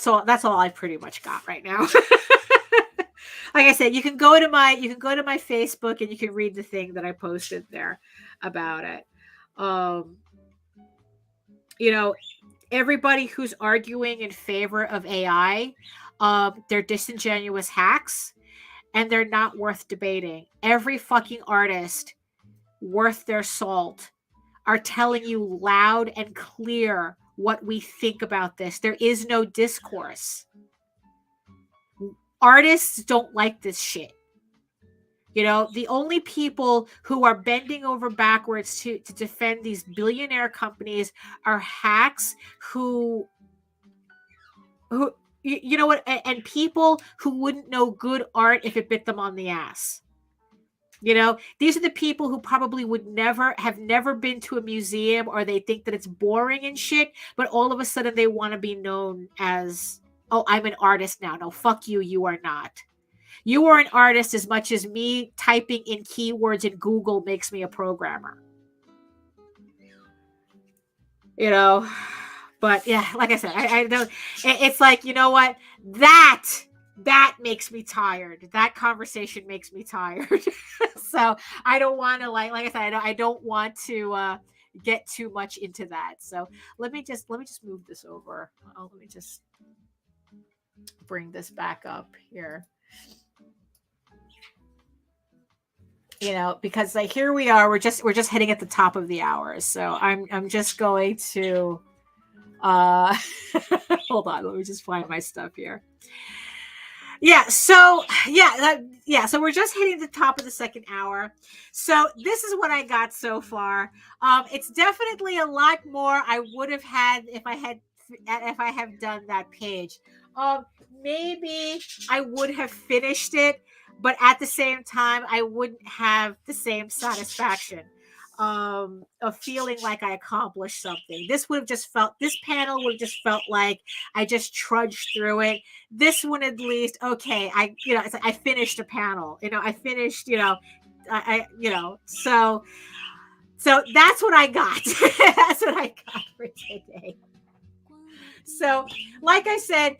all I pretty much got right now. Like I said, you can go to my Facebook, and you can read the thing that I posted there about it. Everybody who's arguing in favor of AI, they're disingenuous hacks, and they're not worth debating. Every fucking artist worth their salt are telling you loud and clear what we think about this. There is no discourse. Artists don't like this shit. The only people who are bending over backwards to defend these billionaire companies are hacks who you know what, and people who wouldn't know good art if it bit them on the ass. These are the people who probably have never been to a museum, or they think that it's boring and shit, but all of a sudden they want to be known as, oh, I'm an artist now. No, fuck you. You are not. You are an artist as much as me typing in keywords in Google makes me a programmer. But yeah, like I said, I don't. It's like, you know what? That makes me tired. That conversation makes me tired. So I don't want to like I said, I don't want to get too much into that. So let me just move this over. Let me just bring this back up here. You know, because like here we are, we're just hitting at the top of the hour. So I'm just going to hold on, let me just find my stuff here. So we're just hitting the top of the second hour. So this is what I got so far. It's definitely a lot more I would have had if I have done that page. Maybe I would have finished it, but at the same time, I wouldn't have the same satisfaction of feeling like I accomplished something. This panel would have just felt like I just trudged through it. This one, at least, okay, it's like I finished a panel. I finished, so that's what I got. That's what I got for today. So, like I said,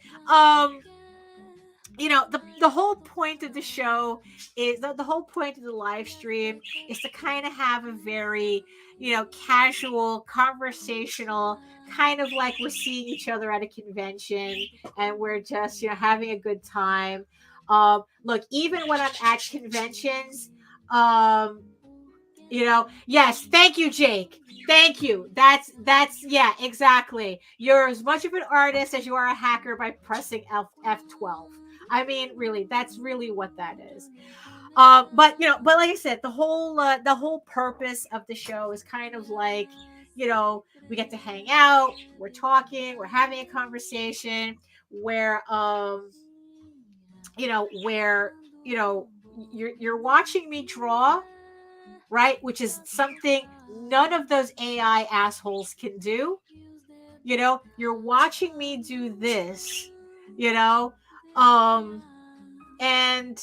the whole point of the show is the whole point of the live stream is to kind of have a very, casual, conversational, kind of like we're seeing each other at a convention and we're just, having a good time. Look, even when I'm at conventions, yes, thank you, Jake. Thank you. That's yeah, exactly. You're as much of an artist as you are a hacker by pressing F12. I mean, really, that's really what that is. But like I said, the whole purpose of the show is kind of like, we get to hang out, we're talking, we're having a conversation where you're watching me draw, right? Which is something none of those AI assholes can do. You're watching me do this, and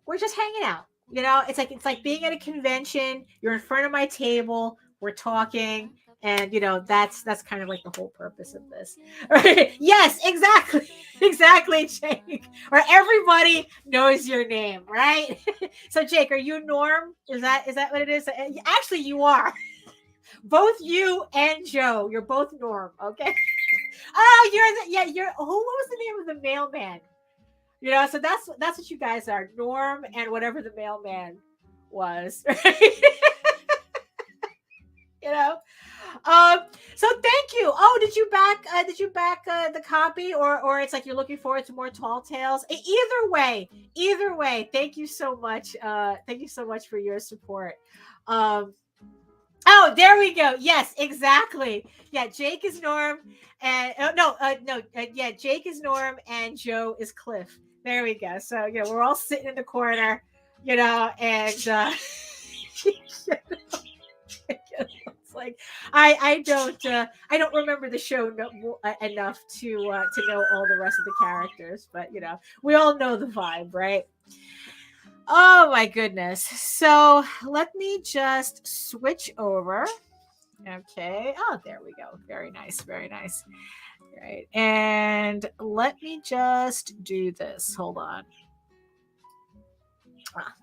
we're just hanging out. It's like being at a convention. You're in front of my table, we're talking, and that's kind of like the whole purpose of this. Right? Yes, exactly. Exactly, Jake. Or everybody knows your name, right? So Jake, are you Norm? Is that what it is? Actually, you are. Both you and Joe, you're both Norm, okay? Oh, you're who was the name of the mailman? So that's what you guys are, Norm and whatever the mailman was, right? So thank you. Oh, did you back the copy, or it's like you're looking forward to more Tall Tales? Either way, thank you so much. Thank you so much for your support. Oh, there we go. Yes, exactly. Yeah, Jake is Norm, and Jake is Norm, and Joe is Cliff. There we go. So we're all sitting in the corner, and it's like I don't remember the show enough to know all the rest of the characters, but we all know the vibe, right? Oh my goodness. So let me just switch over. Okay. Oh, there we go. Very nice. Very nice. Right. And let me just do this. Hold on.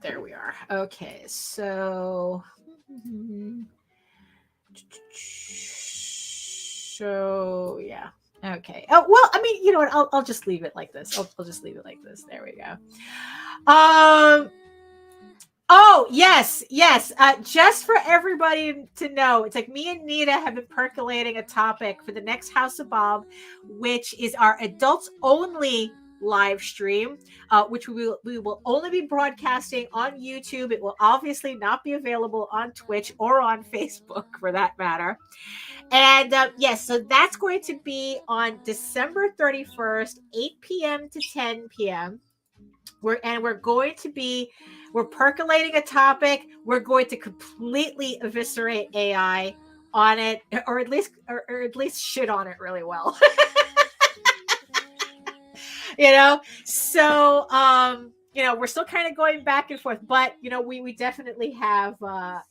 There we are. Okay. So yeah. Okay. Oh, well, I mean, you know what? I'll just leave it like this. I'll just leave it like this. There we go. Oh, yes. Just for everybody to know, it's like me and Nita have been percolating a topic for the next House of Bob, which is our adults only live stream, which we will only be broadcasting on YouTube. It will obviously not be available on Twitch or on Facebook for that matter. And yes, so that's going to be on December 31st, 8 p.m. to 10 p.m. We're percolating a topic. We're going to completely eviscerate AI on it, or at least shit on it really well. So we're still kind of going back and forth, but we definitely have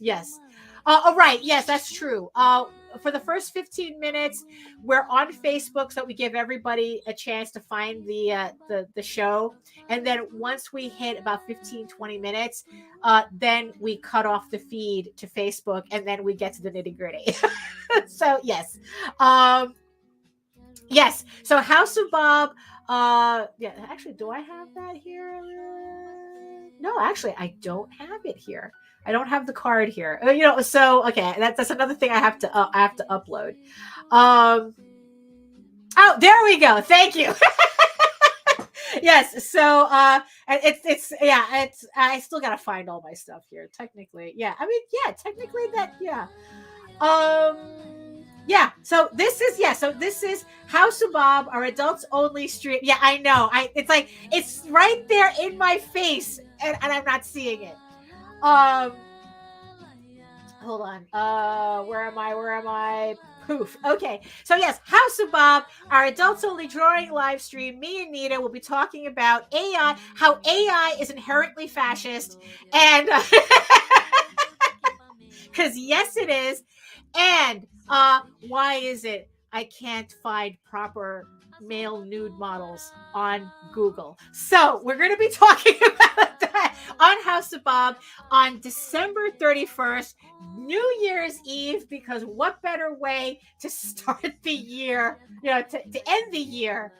yes. Oh, right. Yes, that's true. For the first 15 minutes, we're on Facebook, so we give everybody a chance to find the show. And then once we hit about 15-20 minutes, then we cut off the feed to Facebook, and then we get to the nitty-gritty. So yes. Yes. So House of Bob. Yeah, actually, do I have that here? No, actually, I don't have it here. I don't have the card here. So okay, that's another thing I have to upload. Oh, there we go. Thank you. Yes. So it's I still gotta find all my stuff here. Technically, yeah. I mean, yeah. Technically, that yeah. Yeah. So this is House of Bob, our adults only stream. Yeah, I know. It's right there in my face, and I'm not seeing it. Hold on. Where am I? Poof. Okay. So yes, House of Bob, our adults only drawing live stream. Me and Nita will be talking about AI, how AI is inherently fascist, and because yes, it is, and why is it I can't find proper male nude models on Google? So we're going to be talking about that on House of Bob on December 31st, New Year's Eve, because what better way to start the year, to end the year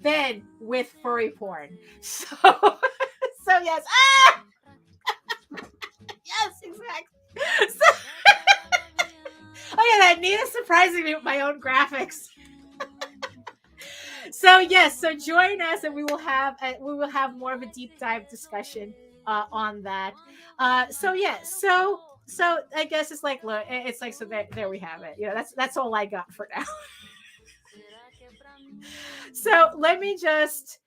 than with furry porn. So, so yes. Ah! Yes, exactly. So, oh yeah, that Nina's surprising me with my own graphics. So yes, so join us, and we will have more of a deep dive discussion on that. So yeah, so I guess it's like, look, it's like, so there we have it. That's all I got for now. So let me just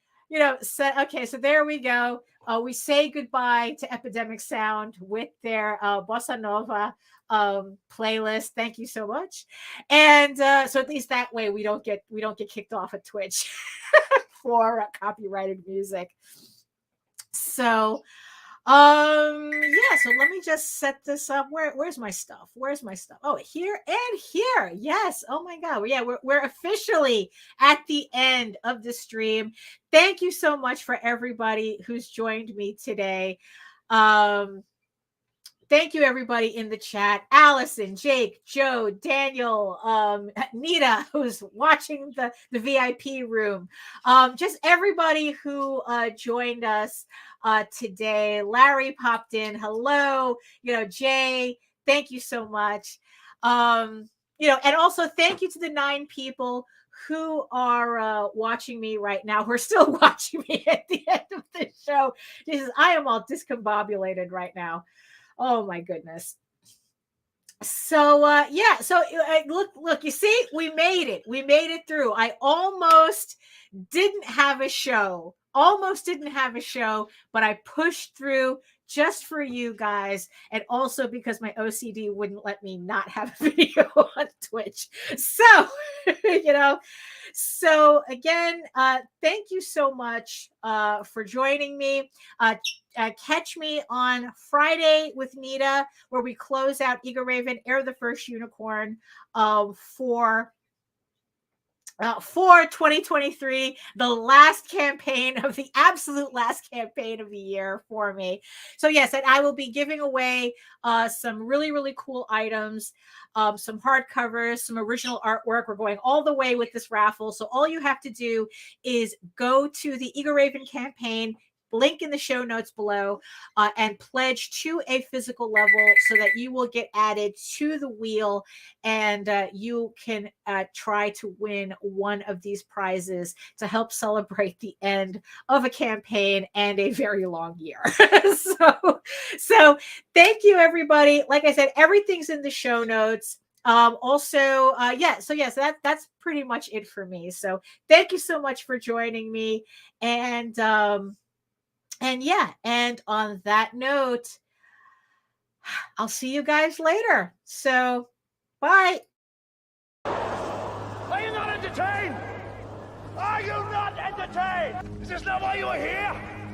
say, okay, so there we go. We say goodbye to Epidemic Sound with their bossa nova playlist. Thank you so much. And so at least that way we don't get kicked off at Twitch for copyrighted music. So yeah, so let me just set this up. Where's my stuff? Oh, here and here. Yes. Oh my God. Yeah, we're officially at the end of the stream. Thank you so much for everybody who's joined me today. Thank you, everybody in the chat. Allison, Jake, Joe, Daniel, Nita, who's watching the VIP room. Just everybody who joined us today. Larry popped in. Hello. Jay, thank you so much. And also thank you to the 9 people who are watching me right now, who are still watching me at the end of the show. Jesus, I am all discombobulated right now. Oh my goodness. So yeah, so look, you see, we made it through. I almost didn't have a show, but I pushed through just for you guys, and also because my OCD wouldn't let me not have a video on Twitch. So so again, thank you so much for joining me. Catch me on Friday with Nita, where we close out Ego Raven, Air the First Unicorn for 2023, the absolute last campaign of the year for me. So yes, and I will be giving away some really, really cool items, some hardcovers, some original artwork. We're going all the way with this raffle. So all you have to do is go to the Ego Raven campaign, link in the show notes below, and pledge to a physical level so that you will get added to the wheel, and you can try to win one of these prizes to help celebrate the end of a campaign and a very long year. So thank you, everybody. Like I said, everything's in the show notes. Also, so yes, that's pretty much it for me. So thank you so much for joining me. And yeah, and on that note, I'll see you guys later. So, bye. Are you not entertained? Are you not entertained? Is this not why you are here?